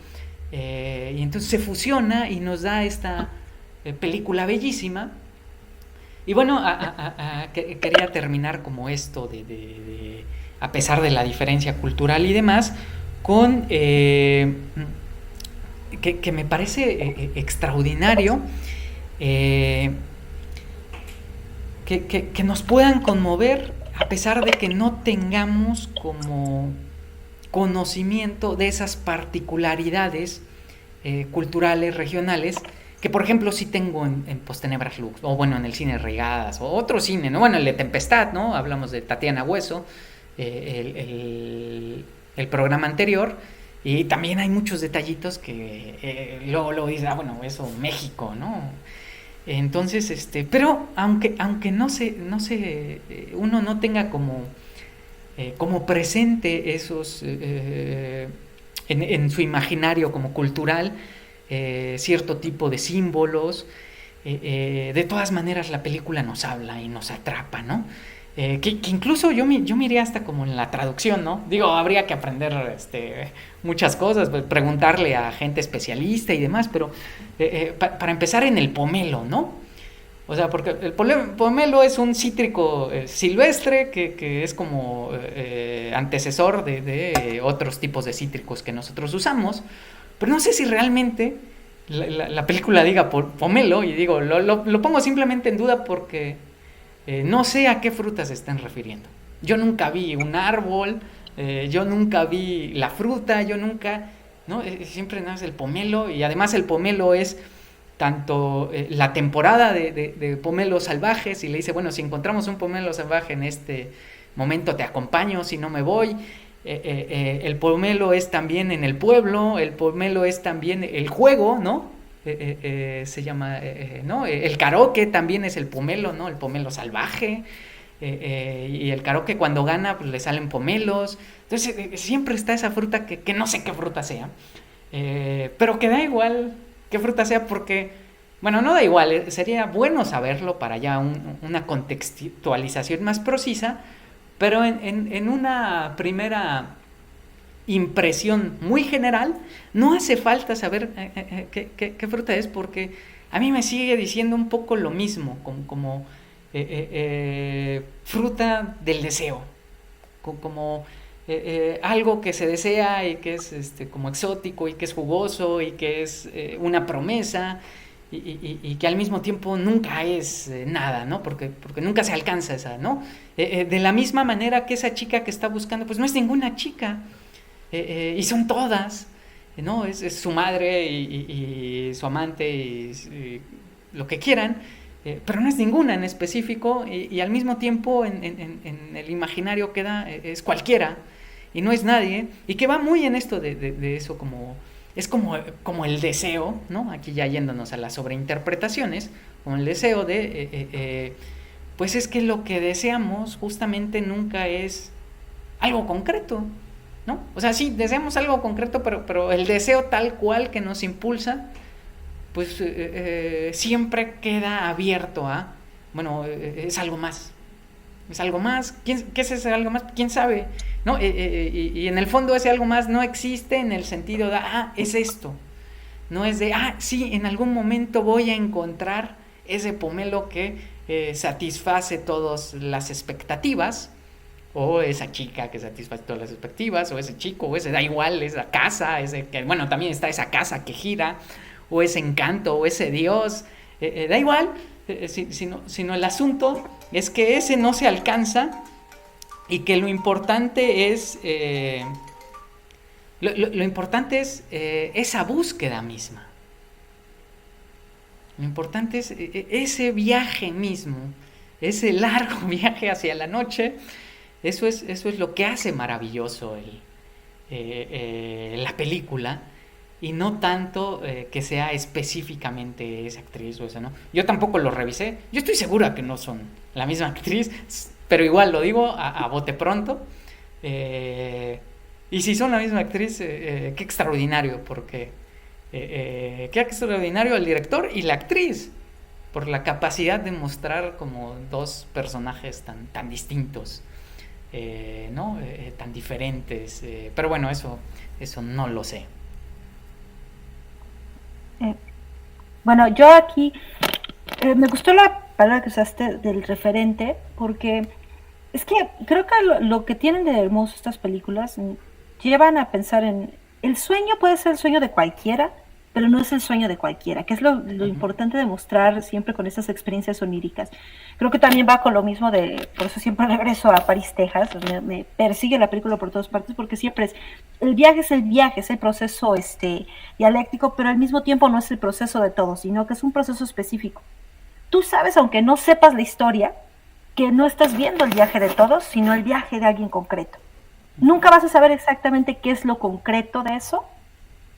y entonces se fusiona y nos da esta película bellísima. Y bueno, quería terminar como esto a pesar de la diferencia cultural y demás, con que me parece extraordinario que nos puedan conmover a pesar de que no tengamos como conocimiento de esas particularidades culturales, regionales, que por ejemplo sí tengo en Postenebras Lux, o bueno, en el cine Regadas, o otro cine, ¿no? Bueno, el de Tempestad, ¿no? Hablamos de Tatiana Hueso, el programa anterior, y también hay muchos detallitos que luego dice, bueno, eso México, ¿no? Entonces, pero aunque no se uno no tenga como presente esos en su imaginario como cultural, cierto tipo de símbolos, de todas maneras la película nos habla y nos atrapa, ¿no? Que incluso yo me iría hasta como en la traducción, ¿no? Digo, habría que aprender muchas cosas, pues, preguntarle a gente especialista y demás, pero para empezar en el pomelo, ¿no? O sea, porque el pomelo es un cítrico silvestre que es como antecesor de otros tipos de cítricos que nosotros usamos, pero no sé si realmente la película diga pomelo, y digo, lo pongo simplemente en duda porque no sé a qué frutas se están refiriendo. Yo nunca vi un árbol, yo nunca vi la fruta, yo nunca, ¿no? Siempre nace el pomelo, y además el pomelo es tanto la temporada de pomelos salvajes, y le dice, bueno, si encontramos un pomelo salvaje en este momento te acompaño, si no me voy. El pomelo es también en el pueblo, el pomelo es también el juego, ¿no? Se llama, ¿no? El karaoke también es el pomelo, ¿no? El pomelo salvaje, y el karaoke cuando gana pues le salen pomelos. Entonces siempre está esa fruta que no sé qué fruta sea, pero que da igual qué fruta sea, porque, bueno, no da igual, sería bueno saberlo para ya una contextualización más precisa, pero en una primera impresión muy general no hace falta saber qué fruta es, porque a mí me sigue diciendo un poco lo mismo, como fruta del deseo, como algo que se desea y que es como exótico y que es jugoso y que es una promesa, y que al mismo tiempo nunca es nada, ¿no? Porque nunca se alcanza esa, ¿no? De la misma manera que esa chica que está buscando, pues no es ninguna chica, y son todas, ¿no? Es su madre y su amante y lo que quieran, pero no es ninguna en específico, y al mismo tiempo en el imaginario queda, es cualquiera y no es nadie, y que va muy en esto de eso, como es como el deseo, ¿no? Aquí ya yéndonos a las sobreinterpretaciones, como el deseo de pues es que lo que deseamos justamente nunca es algo concreto, ¿no? O sea, sí, deseamos algo concreto, pero el deseo tal cual que nos impulsa, pues siempre queda abierto a, bueno, es algo más. Es algo más. ¿Qué es ese algo más? ¿Quién sabe? ¿No? Y en el fondo ese algo más no existe en el sentido de, es esto. No es de, sí, en algún momento voy a encontrar ese pomelo que satisface todas las expectativas, o esa chica que satisface todas las expectativas, o ese chico, o ese, da igual, esa casa, bueno, también está esa que gira, o ese encanto, o ese Dios, da igual, sino el asunto es que ese no se alcanza y que lo importante es lo importante es esa búsqueda misma. Lo importante es ese viaje mismo, ese largo viaje hacia la noche. Eso es lo que hace maravilloso la película, y no tanto que sea específicamente esa actriz o esa, ¿no? Yo tampoco lo revisé. Yo estoy segura que no son la misma actriz, pero igual lo digo a bote pronto. Y si son la misma actriz, qué extraordinario, porque qué extraordinario el director y la actriz, por la capacidad de mostrar como dos personajes tan distintos, ¿no? Tan diferentes. Pero bueno, eso no lo sé.
Bueno, yo aquí me gustó la palabra que usaste del referente, porque es que creo que lo que tienen de hermoso estas películas llevan a pensar en el sueño. Puede ser el sueño de cualquiera, pero no es el sueño de cualquiera, que es lo importante de mostrar siempre con estas experiencias oníricas. Creo que también va con lo mismo por eso siempre regreso a París, Texas, me persigue la película por todas partes, porque siempre es el viaje, es el proceso dialéctico, pero al mismo tiempo no es el proceso de todos, sino que es un proceso específico. Tú sabes, aunque no sepas la historia, que no estás viendo el viaje de todos, sino el viaje de alguien concreto. Nunca vas a saber exactamente qué es lo concreto de eso,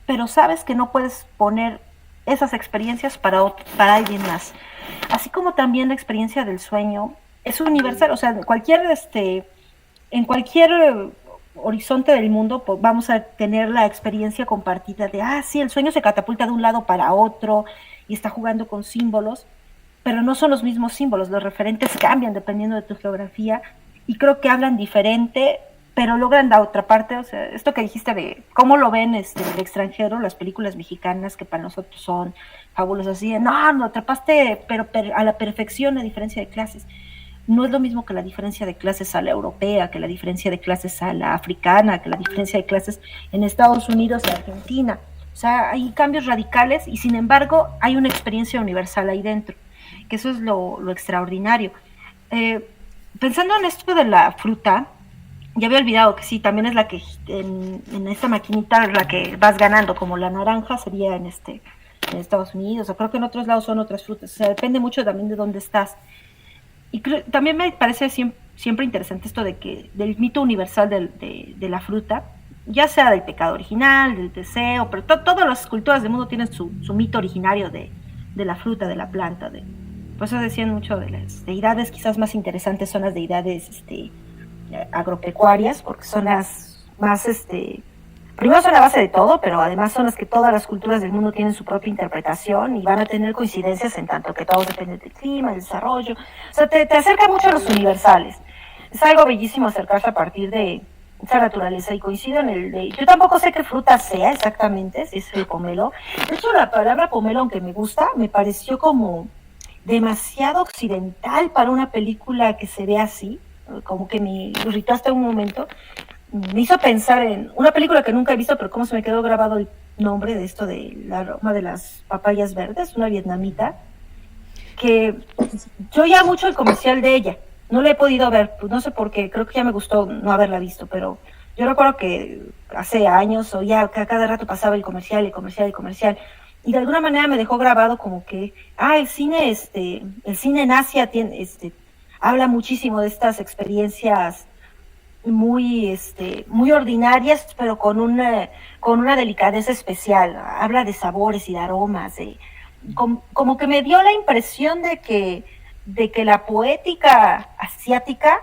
pero sabes que no puedes poner esas experiencias para alguien más. Así como también la experiencia del sueño es universal, o sea, en cualquier horizonte del mundo vamos a tener la experiencia compartida de, sí, el sueño se catapulta de un lado para otro y está jugando con símbolos, pero no son los mismos símbolos, los referentes cambian dependiendo de tu geografía, y creo que hablan diferente, pero logran la otra parte. O sea, esto que dijiste de cómo lo ven el extranjero, las películas mexicanas, que para nosotros son fabulosas, así de, no, atrapaste pero a la perfección la diferencia de clases. No es lo mismo que la diferencia de clases a la europea, que la diferencia de clases a la africana, que la diferencia de clases en Estados Unidos y Argentina. O sea, hay cambios radicales y sin embargo hay una experiencia universal ahí dentro, que eso es lo extraordinario. Pensando en esto de la fruta, ya había olvidado que sí, también es la que en esta maquinita la que vas ganando, como la naranja sería en Estados Unidos, o creo que en otros lados son otras frutas. O sea, depende mucho también de dónde estás. Y también me parece siempre interesante esto del mito universal de la fruta, ya sea del pecado original, del deseo, pero todas las culturas del mundo tienen su mito originario de la fruta, de la planta. Por eso decían mucho de las deidades, quizás más interesantes son las deidades agropecuarias, porque son las más, primero son la base de todo, pero además son las que todas las culturas del mundo tienen su propia interpretación y van a tener coincidencias en tanto que todos dependen del clima, del desarrollo. O sea, te acerca mucho a los universales. Es algo bellísimo acercarse a partir de esa naturaleza, y coincido en yo tampoco sé qué fruta sea exactamente, si es el pomelo. De hecho, la palabra pomelo, aunque me gusta, me pareció como demasiado occidental para una película que se ve así, como que me irritó hasta un momento. Me hizo pensar en una película que nunca he visto, pero cómo se me quedó grabado el nombre de esto de la aroma de las papayas verdes, una vietnamita, que yo ya mucho el comercial de ella, no la he podido ver, pues no sé por qué, creo que ya me gustó no haberla visto, pero yo recuerdo que hace años oía que a cada rato pasaba el comercial, y de alguna manera me dejó grabado como que, el cine en Asia habla muchísimo de estas experiencias muy ordinarias, pero con una delicadeza especial. Habla de sabores y de aromas, como que me dio la impresión de que la poética asiática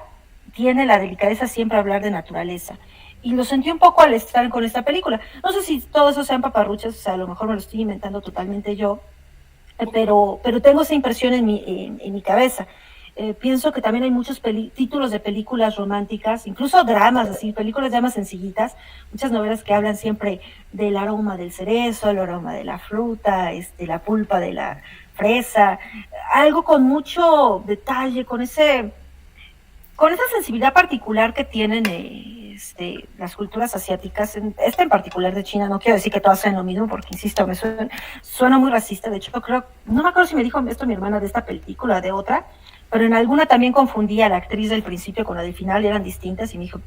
tiene la delicadeza siempre a hablar de naturaleza, y lo sentí un poco al estar con esta película. No sé si todo eso sean paparruchas, o sea, a lo mejor me lo estoy inventando totalmente yo, pero tengo esa impresión en mi cabeza. Pienso que también hay muchos títulos de películas románticas, incluso dramas, así, películas ya más sencillitas, muchas novelas que hablan siempre del aroma del cerezo, el aroma de la fruta, la pulpa de la fresa, algo con mucho detalle, con esa sensibilidad particular que tienen las culturas asiáticas, esta en particular de China. No quiero decir que todas sean lo mismo, porque insisto, suena muy racista. De hecho, no me acuerdo si me dijo esto mi hermana de esta película, de otra, pero en alguna también confundía a la actriz del principio con la del final, y eran distintas, y me dijo,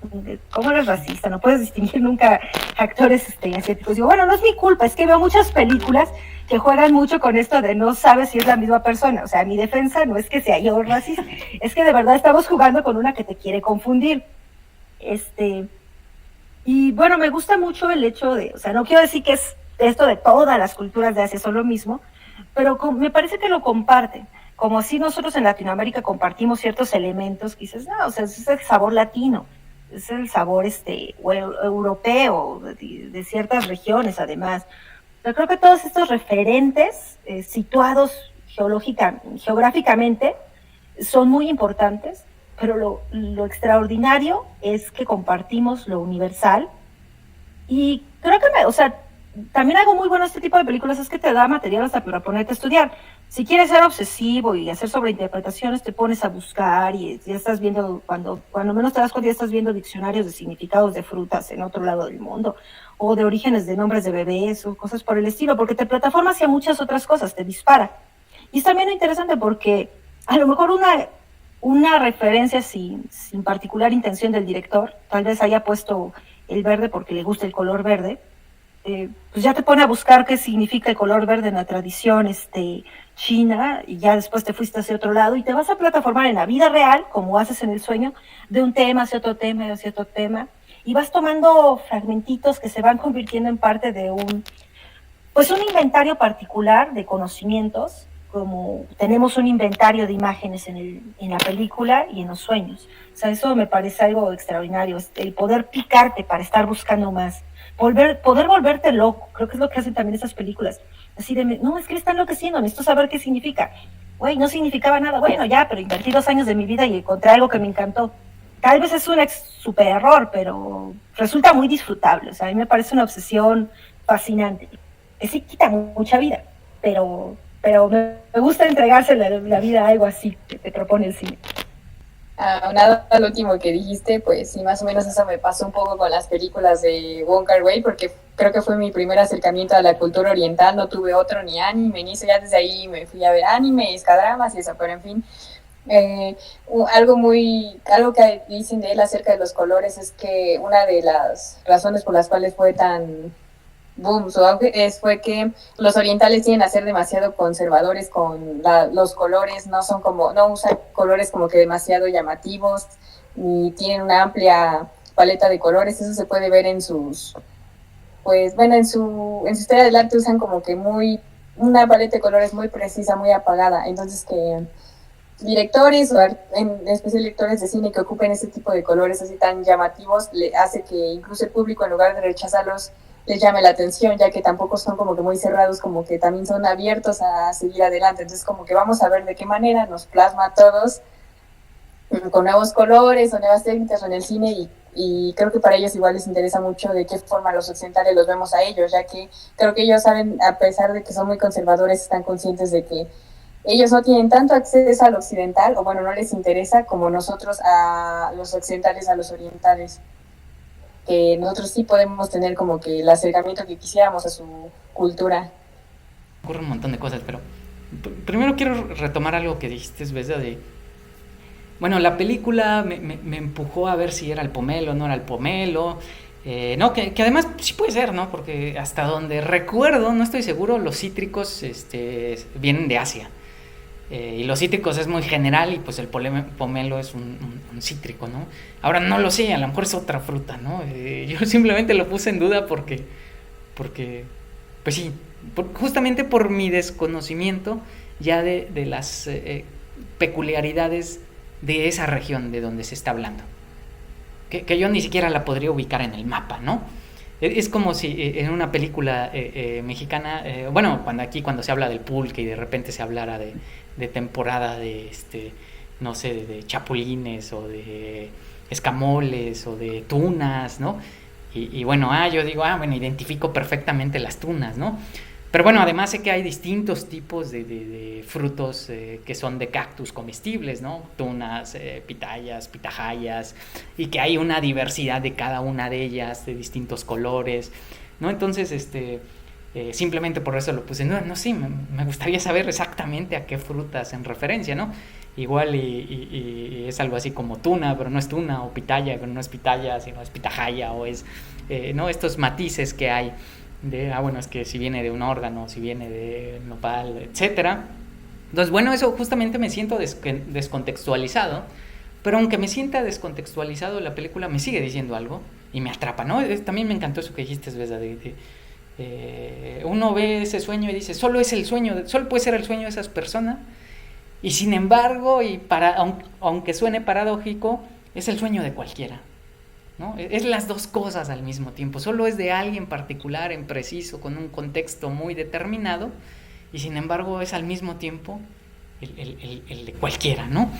¿cómo eres racista? No puedes distinguir nunca actores asiáticos. Digo, bueno, no es mi culpa, es que veo muchas películas que juegan mucho con esto de no sabes si es la misma persona. O sea, mi defensa no es que sea yo racista, es que de verdad estamos jugando con una que te quiere confundir. Y bueno, me gusta mucho el hecho de, o sea, no quiero decir que es esto de todas las culturas de Asia son lo mismo, pero me parece que lo comparten. Como así nosotros en Latinoamérica compartimos ciertos elementos que dices, no, o sea, es el sabor latino, es el sabor europeo de ciertas regiones además. Yo creo que todos estos referentes situados geográficamente son muy importantes, pero lo extraordinario es que compartimos lo universal. Y creo que, también algo muy bueno de este tipo de películas es que te da material hasta para ponerte a estudiar. Si quieres ser obsesivo y hacer sobreinterpretaciones, te pones a buscar y ya estás viendo, cuando menos te das cuenta, ya estás viendo diccionarios de significados de frutas en otro lado del mundo, o de orígenes de nombres de bebés, o cosas por el estilo, porque te plataforma hacia muchas otras cosas, te dispara. Y es también interesante porque a lo mejor una referencia sin particular intención del director, tal vez haya puesto el verde porque le gusta el color verde, pues ya te pone a buscar qué significa el color verde en la tradición china, y ya después te fuiste hacia otro lado y te vas a plataformar en la vida real, como haces en el sueño, de un tema hacia otro tema, hacia otro tema, y vas tomando fragmentitos que se van convirtiendo en parte de un inventario particular de conocimientos, como tenemos un inventario de imágenes en la película y en los sueños. O sea, eso me parece algo extraordinario, el poder picarte para estar buscando más, poder volverte loco. Creo que es lo que hacen también esas películas. Así de, no, es que me está enloqueciendo, necesito saber qué significa. Güey, no significaba nada. Bueno, ya, pero invertí 2 años de mi vida y encontré algo que me encantó. Tal vez es un super error, pero resulta muy disfrutable. O sea, a mí me parece una obsesión fascinante. Que sí quita mucha vida, pero me gusta entregarse la vida a algo así que te propone el cine.
Nada al último que dijiste, pues sí, más o menos eso me pasó un poco con las películas de Wong Kar-wai, porque creo que fue mi primer acercamiento a la cultura oriental. No tuve otro ni anime, ni eso. Ya desde ahí me fui a ver animes, K-dramas y eso, pero en fin. Algo que dicen de él acerca de los colores es que una de las razones por las cuales fue tan boom su auge fue que los orientales tienden a ser demasiado conservadores con los colores, no usan colores como que demasiado llamativos, ni tienen una amplia paleta de colores. Eso se puede ver en su historia del arte. Usan como que una paleta de colores muy precisa, muy apagada. Entonces que directores o en especial directores de cine que ocupen este tipo de colores así tan llamativos le hace que incluso el público, en lugar de rechazarlos, les llame la atención, ya que tampoco son como que muy cerrados, como que también son abiertos a seguir adelante. Entonces como que vamos a ver de qué manera nos plasma a todos con nuevos colores o nuevas técnicas en el cine, y creo que para ellos igual les interesa mucho de qué forma los occidentales los vemos a ellos, ya que creo que ellos saben, a pesar de que son muy conservadores, están conscientes de que ellos no tienen tanto acceso al occidental, o bueno, no les interesa como nosotros a los occidentales, a los orientales. Nosotros sí podemos tener como que el acercamiento que quisiéramos a su cultura.
Ocurre un montón de cosas, pero primero quiero retomar algo que dijiste, Vesda, bueno, la película me empujó a ver si era el pomelo o no era el pomelo. No, que además sí puede ser, ¿no? Porque hasta donde recuerdo, no estoy seguro, los cítricos vienen de Asia. Y los cítricos es muy general, y pues el pomelo es un cítrico, ¿no? Ahora no lo sé, a lo mejor es otra fruta, ¿no? Yo simplemente lo puse en duda porque pues sí, justamente por mi desconocimiento ya de las peculiaridades de esa región de donde se está hablando. que yo ni siquiera la podría ubicar en el mapa, ¿no? Es como si en una película mexicana, bueno, cuando se habla del pulque y de repente se hablara de temporada de, no sé, de chapulines o de escamoles o de tunas, ¿no? Y bueno, yo digo, bueno, identifico perfectamente las tunas, ¿no? Pero bueno, además sé que hay distintos tipos de frutos que son de cactus comestibles, ¿no? Tunas, pitayas, pitajayas, y que hay una diversidad de cada una de ellas, de distintos colores, ¿no? Entonces, simplemente por eso lo puse. No sé, me gustaría saber exactamente a qué fruta hacen referencia, ¿no? Igual y es algo así como tuna, pero no es tuna, o pitaya, pero no es pitaya, sino es pitajaya, o es, ¿no? Estos matices que hay de, bueno, es que si viene de un órgano, si viene de nopal, etcétera. Entonces, bueno, eso justamente me siento descontextualizado, pero aunque me sienta descontextualizado, la película me sigue diciendo algo y me atrapa, ¿no? También me encantó eso que dijiste, Vesda, uno ve ese sueño y dice, solo puede ser el sueño de esas personas, y sin embargo, aunque suene paradójico, es el sueño de cualquiera, ¿no? Es las dos cosas al mismo tiempo. Solo es de alguien particular, en preciso, con un contexto muy determinado, y sin embargo es al mismo tiempo el de cualquiera, ¿no?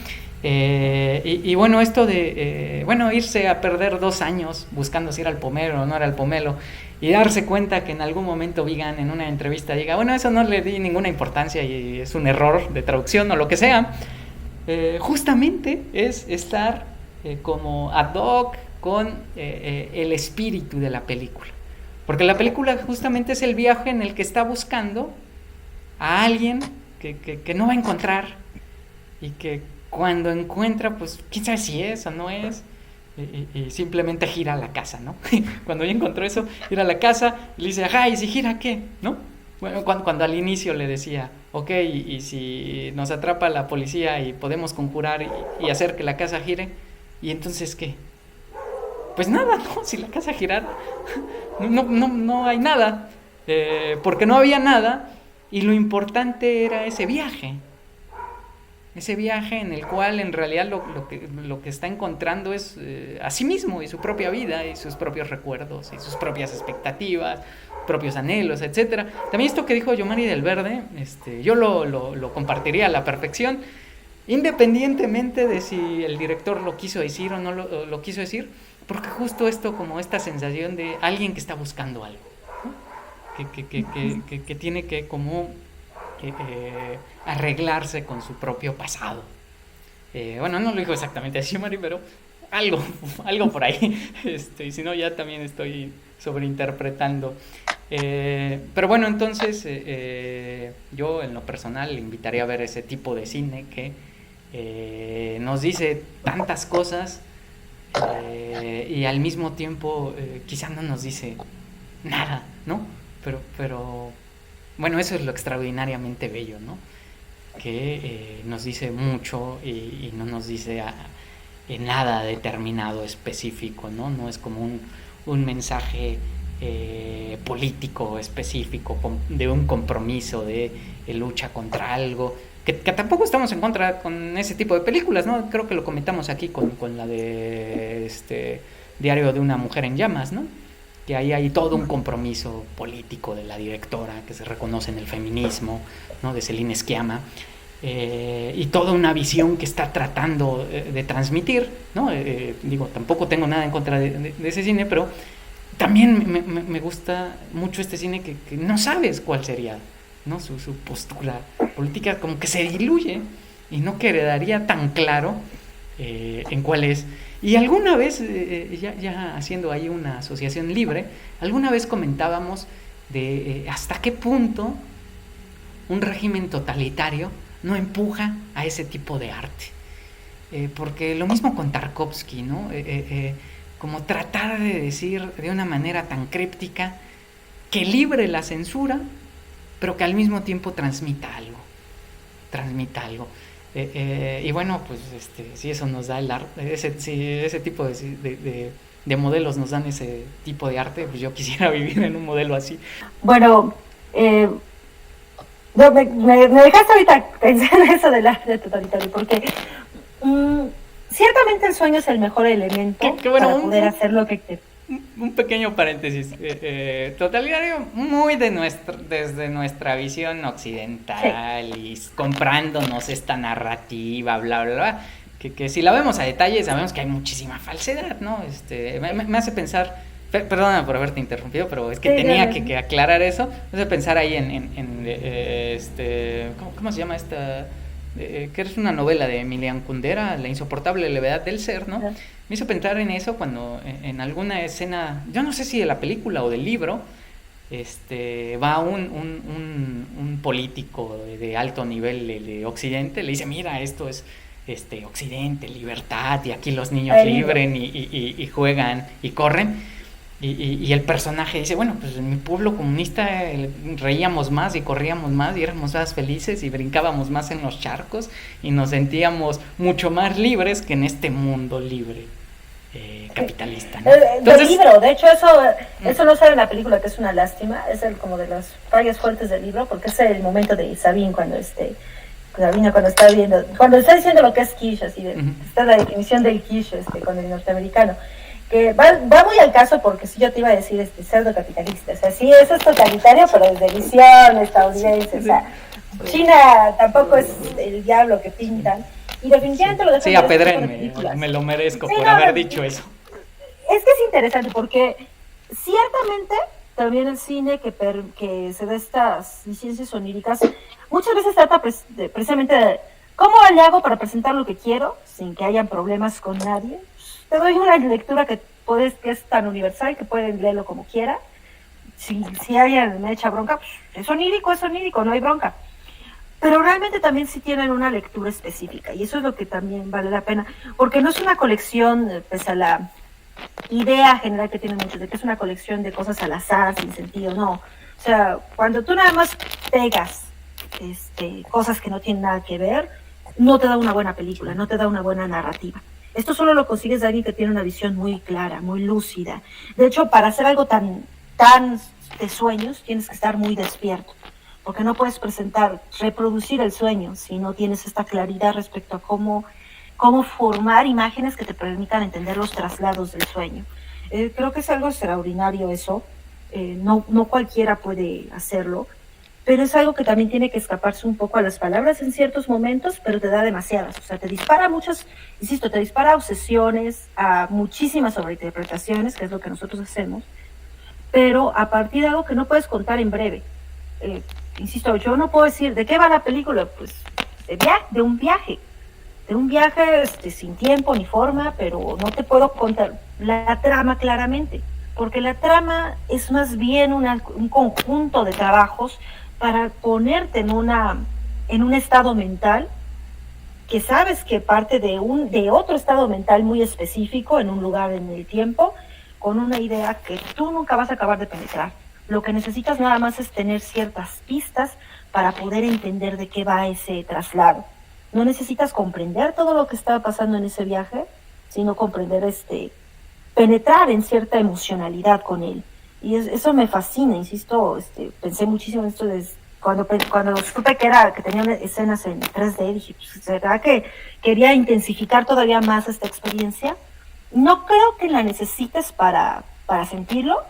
Y bueno, esto de irse a perder 2 años buscando si era el pomelo o no era el pomelo, y darse cuenta que en algún momento Vigan en una entrevista diga, bueno, eso no le di ninguna importancia y es un error de traducción o lo que sea, justamente es estar como ad hoc con el espíritu de la película, porque la película justamente es el viaje en el que está buscando a alguien que no va a encontrar, y que cuando encuentra, pues quién sabe si es o no es, y simplemente gira a la casa, ¿no? Cuando ya encontró eso, gira a la casa y le dice, ajá, ¿y si gira qué? ¿No? Bueno, cuando al inicio le decía, ok, y si nos atrapa la policía y podemos conjurar y hacer que la casa gire, ¿y entonces qué? Pues nada, ¿no? Si la casa girara, no hay nada, porque no había nada, y lo importante era ese viaje en el cual en realidad lo que está encontrando es a sí mismo y su propia vida y sus propios recuerdos y sus propias expectativas, propios anhelos, etcétera. También esto que dijo Yomari del Verde, yo lo compartiría a la perfección, independientemente de si el director lo quiso decir o no lo quiso decir, porque justo esto, como esta sensación de alguien que está buscando algo, ¿no? que tiene que como arreglarse con su propio pasado. Bueno, no lo dijo exactamente así, Mari, pero algo por ahí. Y si no, ya también estoy sobreinterpretando. Pero bueno, entonces yo en lo personal le invitaría a ver ese tipo de cine que nos dice tantas cosas y al mismo tiempo quizá no nos dice nada, ¿no? Pero bueno, eso es lo extraordinariamente bello, ¿no? Que nos dice mucho y no nos dice nada determinado, específico, ¿no? No es como un mensaje político específico de un compromiso de lucha contra algo, que tampoco estamos en contra con ese tipo de películas, ¿no? Creo que lo comentamos aquí con la de Diario de una mujer en llamas, ¿no? Que ahí hay todo un compromiso político de la directora que se reconoce en el feminismo, ¿no? De Celine Sciamma, y toda una visión que está tratando de transmitir, ¿no? Digo, tampoco tengo nada en contra de ese cine, pero también me gusta mucho este cine que no sabes cuál sería, ¿no? Su postura política, como que se diluye y no quedaría tan claro en cuál es. Y alguna vez, ya haciendo ahí una asociación libre, alguna vez comentábamos de hasta qué punto un régimen totalitario no empuja a ese tipo de arte. Porque lo mismo con Tarkovsky, ¿no? Como tratar de decir de una manera tan críptica que libre la censura, pero que al mismo tiempo transmita algo. Y bueno, pues si eso nos da el arte, si ese tipo de modelos nos dan ese tipo de arte, pues yo quisiera vivir en un modelo así.
Bueno, me dejaste ahorita pensar en eso del arte totalitario, porque ciertamente el sueño es el mejor elemento
Qué bueno,
para poder hacer lo que te...
Un pequeño paréntesis. Totalitario muy desde nuestra visión occidental y comprándonos esta narrativa, bla, bla, bla. Que si la vemos a detalle sabemos que hay muchísima falsedad, ¿no? Me hace pensar, perdóname por haberte interrumpido, pero es que tenía que aclarar eso. Me hace pensar ahí ¿cómo se llama esta? Que es una novela de Emilian Kundera, La insoportable levedad del ser, ¿no? Me hizo pensar en eso cuando en alguna escena, yo no sé si de la película o del libro, va un político de alto nivel de Occidente, le dice, mira, esto es Occidente, libertad, y aquí los niños libren y juegan y corren. Y el personaje dice, bueno, pues en mi pueblo comunista reíamos más y corríamos más y éramos más felices y brincábamos más en los charcos y nos sentíamos mucho más libres que en este mundo libre capitalista, ¿no?
Entonces, del libro, de hecho eso no sale en la película, que es una lástima, es como de las fallas fuertes del libro, porque es el momento de Sabine cuando está viendo, cuando está diciendo lo que es quiche, así está la definición del quiche con el norteamericano, que va muy al caso, porque si yo te iba a decir cerdo capitalista, o sea, sí, eso es totalitario, pero desde visión estadounidense, o sea, China tampoco es el diablo que pintan, y definitivamente lo dejan.
Sí, apedrénme, me lo merezco por haber dicho eso.
Es que es interesante, porque ciertamente también el cine que se da estas licencias oníricas muchas veces trata precisamente de cómo le hago para presentar lo que quiero sin que hayan problemas con nadie. Te doy una lectura que es tan universal que pueden leerlo como quiera. Si alguien me echa bronca, pues es onírico, no hay bronca. Pero realmente también sí tienen una lectura específica, y eso es lo que también vale la pena, porque no es una colección, pese a la idea general que tienen muchos, de que es una colección de cosas al azar, sin sentido, no. O sea, cuando tú nada más pegas cosas que no tienen nada que ver, no te da una buena película, no te da una buena narrativa. Esto solo lo consigues de alguien que tiene una visión muy clara, muy lúcida. De hecho, para hacer algo tan de sueños, tienes que estar muy despierto, porque no puedes reproducir el sueño si no tienes esta claridad respecto a cómo formar imágenes que te permitan entender los traslados del sueño. Creo que es algo extraordinario eso, no cualquiera puede hacerlo, pero es algo que también tiene que escaparse un poco a las palabras en ciertos momentos, pero te da demasiadas, o sea, te dispara obsesiones, a muchísimas sobreinterpretaciones, que es lo que nosotros hacemos, pero a partir de algo que no puedes contar en breve. Insisto, yo no puedo decir, ¿de qué va la película? Pues de un viaje sin tiempo ni forma, pero no te puedo contar la trama claramente, porque la trama es más bien un conjunto de trabajos para ponerte en un estado mental que sabes que parte de otro estado mental muy específico, en un lugar en el tiempo, con una idea que tú nunca vas a acabar de penetrar. Lo que necesitas nada más es tener ciertas pistas para poder entender de qué va ese traslado. No necesitas comprender todo lo que está pasando en ese viaje, sino comprender penetrar en cierta emocionalidad con él. Y eso me fascina, insisto, pensé muchísimo en esto cuando supe que tenía escenas en 3D, dije, pues, ¿verdad que quería intensificar todavía más esta experiencia? No creo que la necesites para sentirlo,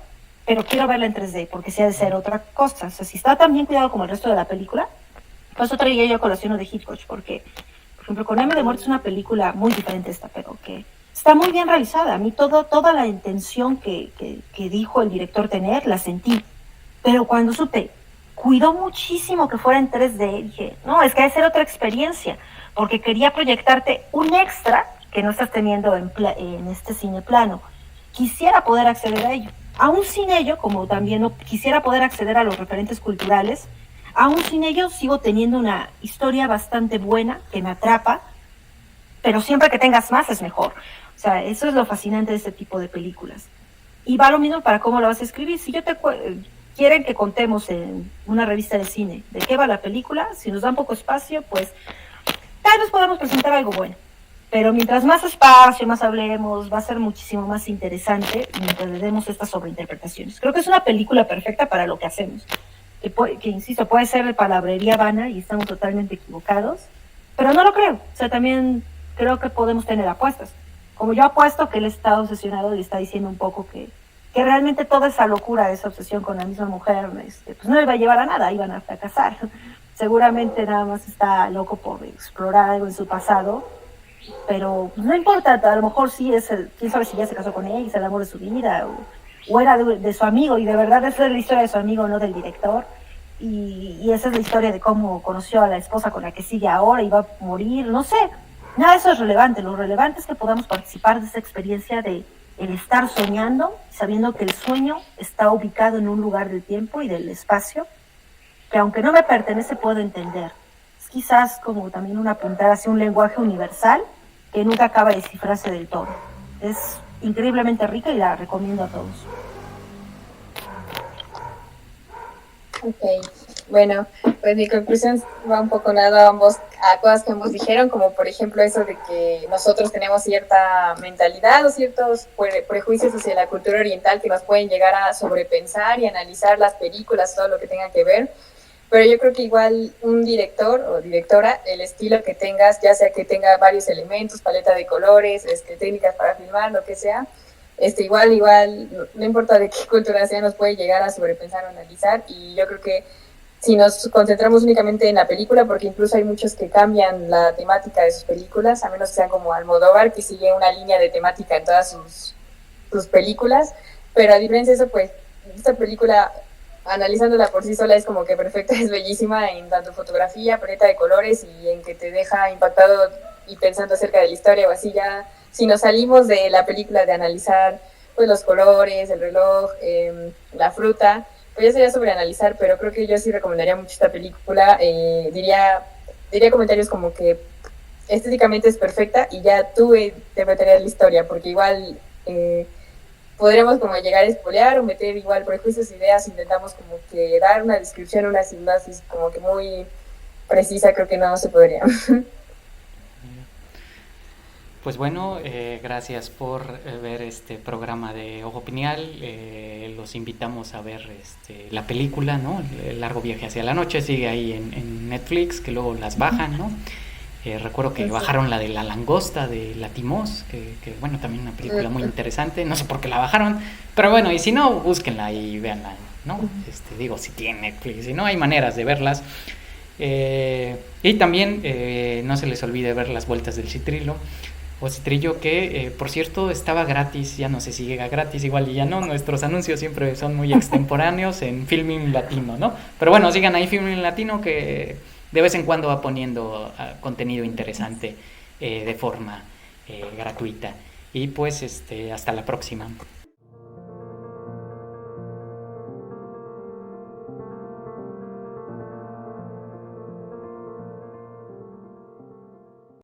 pero quiero verla en 3D, porque sí ha de ser otra cosa. O sea, si está tan bien cuidado como el resto de la película, por eso traía yo a colación lo de Hitchcock, porque, por ejemplo, con M de Muerte es una película muy diferente esta, pero que está muy bien realizada. A mí toda la intención que dijo el director tener, la sentí. Pero cuando supe, cuidó muchísimo que fuera en 3D, dije, no, es que debe ser otra experiencia, porque quería proyectarte un extra que no estás teniendo en este cine plano. Quisiera poder acceder a ello. Aún sin ello, como también no quisiera poder acceder a los referentes culturales, aún sin ello sigo teniendo una historia bastante buena que me atrapa, pero siempre que tengas más es mejor. O sea, eso es lo fascinante de este tipo de películas. Y va lo mismo para cómo lo vas a escribir. Si quieren que contemos en una revista de cine de qué va la película, si nos dan poco espacio, pues tal vez podamos presentar algo bueno. Pero mientras más espacio, más hablemos, va a ser muchísimo más interesante mientras le demos estas sobreinterpretaciones. Creo que es una película perfecta para lo que hacemos. Que insisto, puede ser palabrería vana y estamos totalmente equivocados, pero no lo creo. O sea, también creo que podemos tener apuestas. Como yo apuesto que él está obsesionado y está diciendo un poco que realmente toda esa locura, esa obsesión con la misma mujer, pues no le va a llevar a nada, iban a fracasar. Seguramente nada más está loco por explorar algo en su pasado, pero pues no importa, a lo mejor sí quién sabe si ya se casó con él, es el amor de su vida, o era de su amigo, y de verdad esa es la historia de su amigo, no del director, y esa es la historia de cómo conoció a la esposa con la que sigue ahora y va a morir, no sé, nada de eso es relevante, lo relevante es que podamos participar de esa experiencia de el estar soñando, sabiendo que el sueño está ubicado en un lugar del tiempo y del espacio, que aunque no me pertenece puedo entender. Es quizás como también una puntada hacia un lenguaje universal que nunca acaba de descifrarse del todo. Es increíblemente rica y la recomiendo a todos.
Ok, bueno, pues mi conclusión va un poco nada a cosas que ambos dijeron, como por ejemplo eso de que nosotros tenemos cierta mentalidad o ciertos prejuicios hacia la cultura oriental que nos pueden llegar a sobrepensar y analizar las películas, todo lo que tenga que ver. Pero yo creo que igual un director o directora, el estilo que tengas, ya sea que tenga varios elementos, paleta de colores, técnicas para filmar, lo que sea, igual, no importa de qué cultura sea, nos puede llegar a sobrepensar o analizar. Y yo creo que si nos concentramos únicamente en la película, porque incluso hay muchos que cambian la temática de sus películas, a menos que sean como Almodóvar, que sigue una línea de temática en todas sus películas, pero a diferencia de eso, pues, esta película, analizándola por sí sola, es como que perfecta, es bellísima en tanto fotografía, paleta de colores y en que te deja impactado y pensando acerca de la historia o así. Ya si nos salimos de la película de analizar pues los colores, el reloj, la fruta, pues ya sería sobre analizar, pero creo que yo sí recomendaría mucho esta película. Diría comentarios como que estéticamente es perfecta y ya tú interpretarías la historia, porque igual podríamos como llegar a espolear o meter igual prejuicios, ideas, intentamos como que dar una descripción, una sinopsis como que muy precisa, creo que no se podría.
Pues bueno, gracias por ver este programa de Ojo Pineal. Los invitamos a ver la película, ¿no? El largo viaje hacia la noche, sigue ahí en Netflix, que luego las bajan, ¿no? Recuerdo que bajaron la de La Langosta de Latimos, que bueno, también una película muy interesante, no sé por qué la bajaron, pero bueno, y si no, búsquenla y véanla, ¿no? Digo, si tiene Netflix, si no, hay maneras de verlas. Y también no se les olvide ver Las Vueltas del Citrillo, que por cierto estaba gratis, ya no sé si llega gratis, igual y ya no, nuestros anuncios siempre son muy extemporáneos en Filmin Latino, ¿no? Pero bueno, sigan ahí Filmin Latino, que de vez en cuando va poniendo contenido interesante de forma gratuita. Y pues hasta la próxima.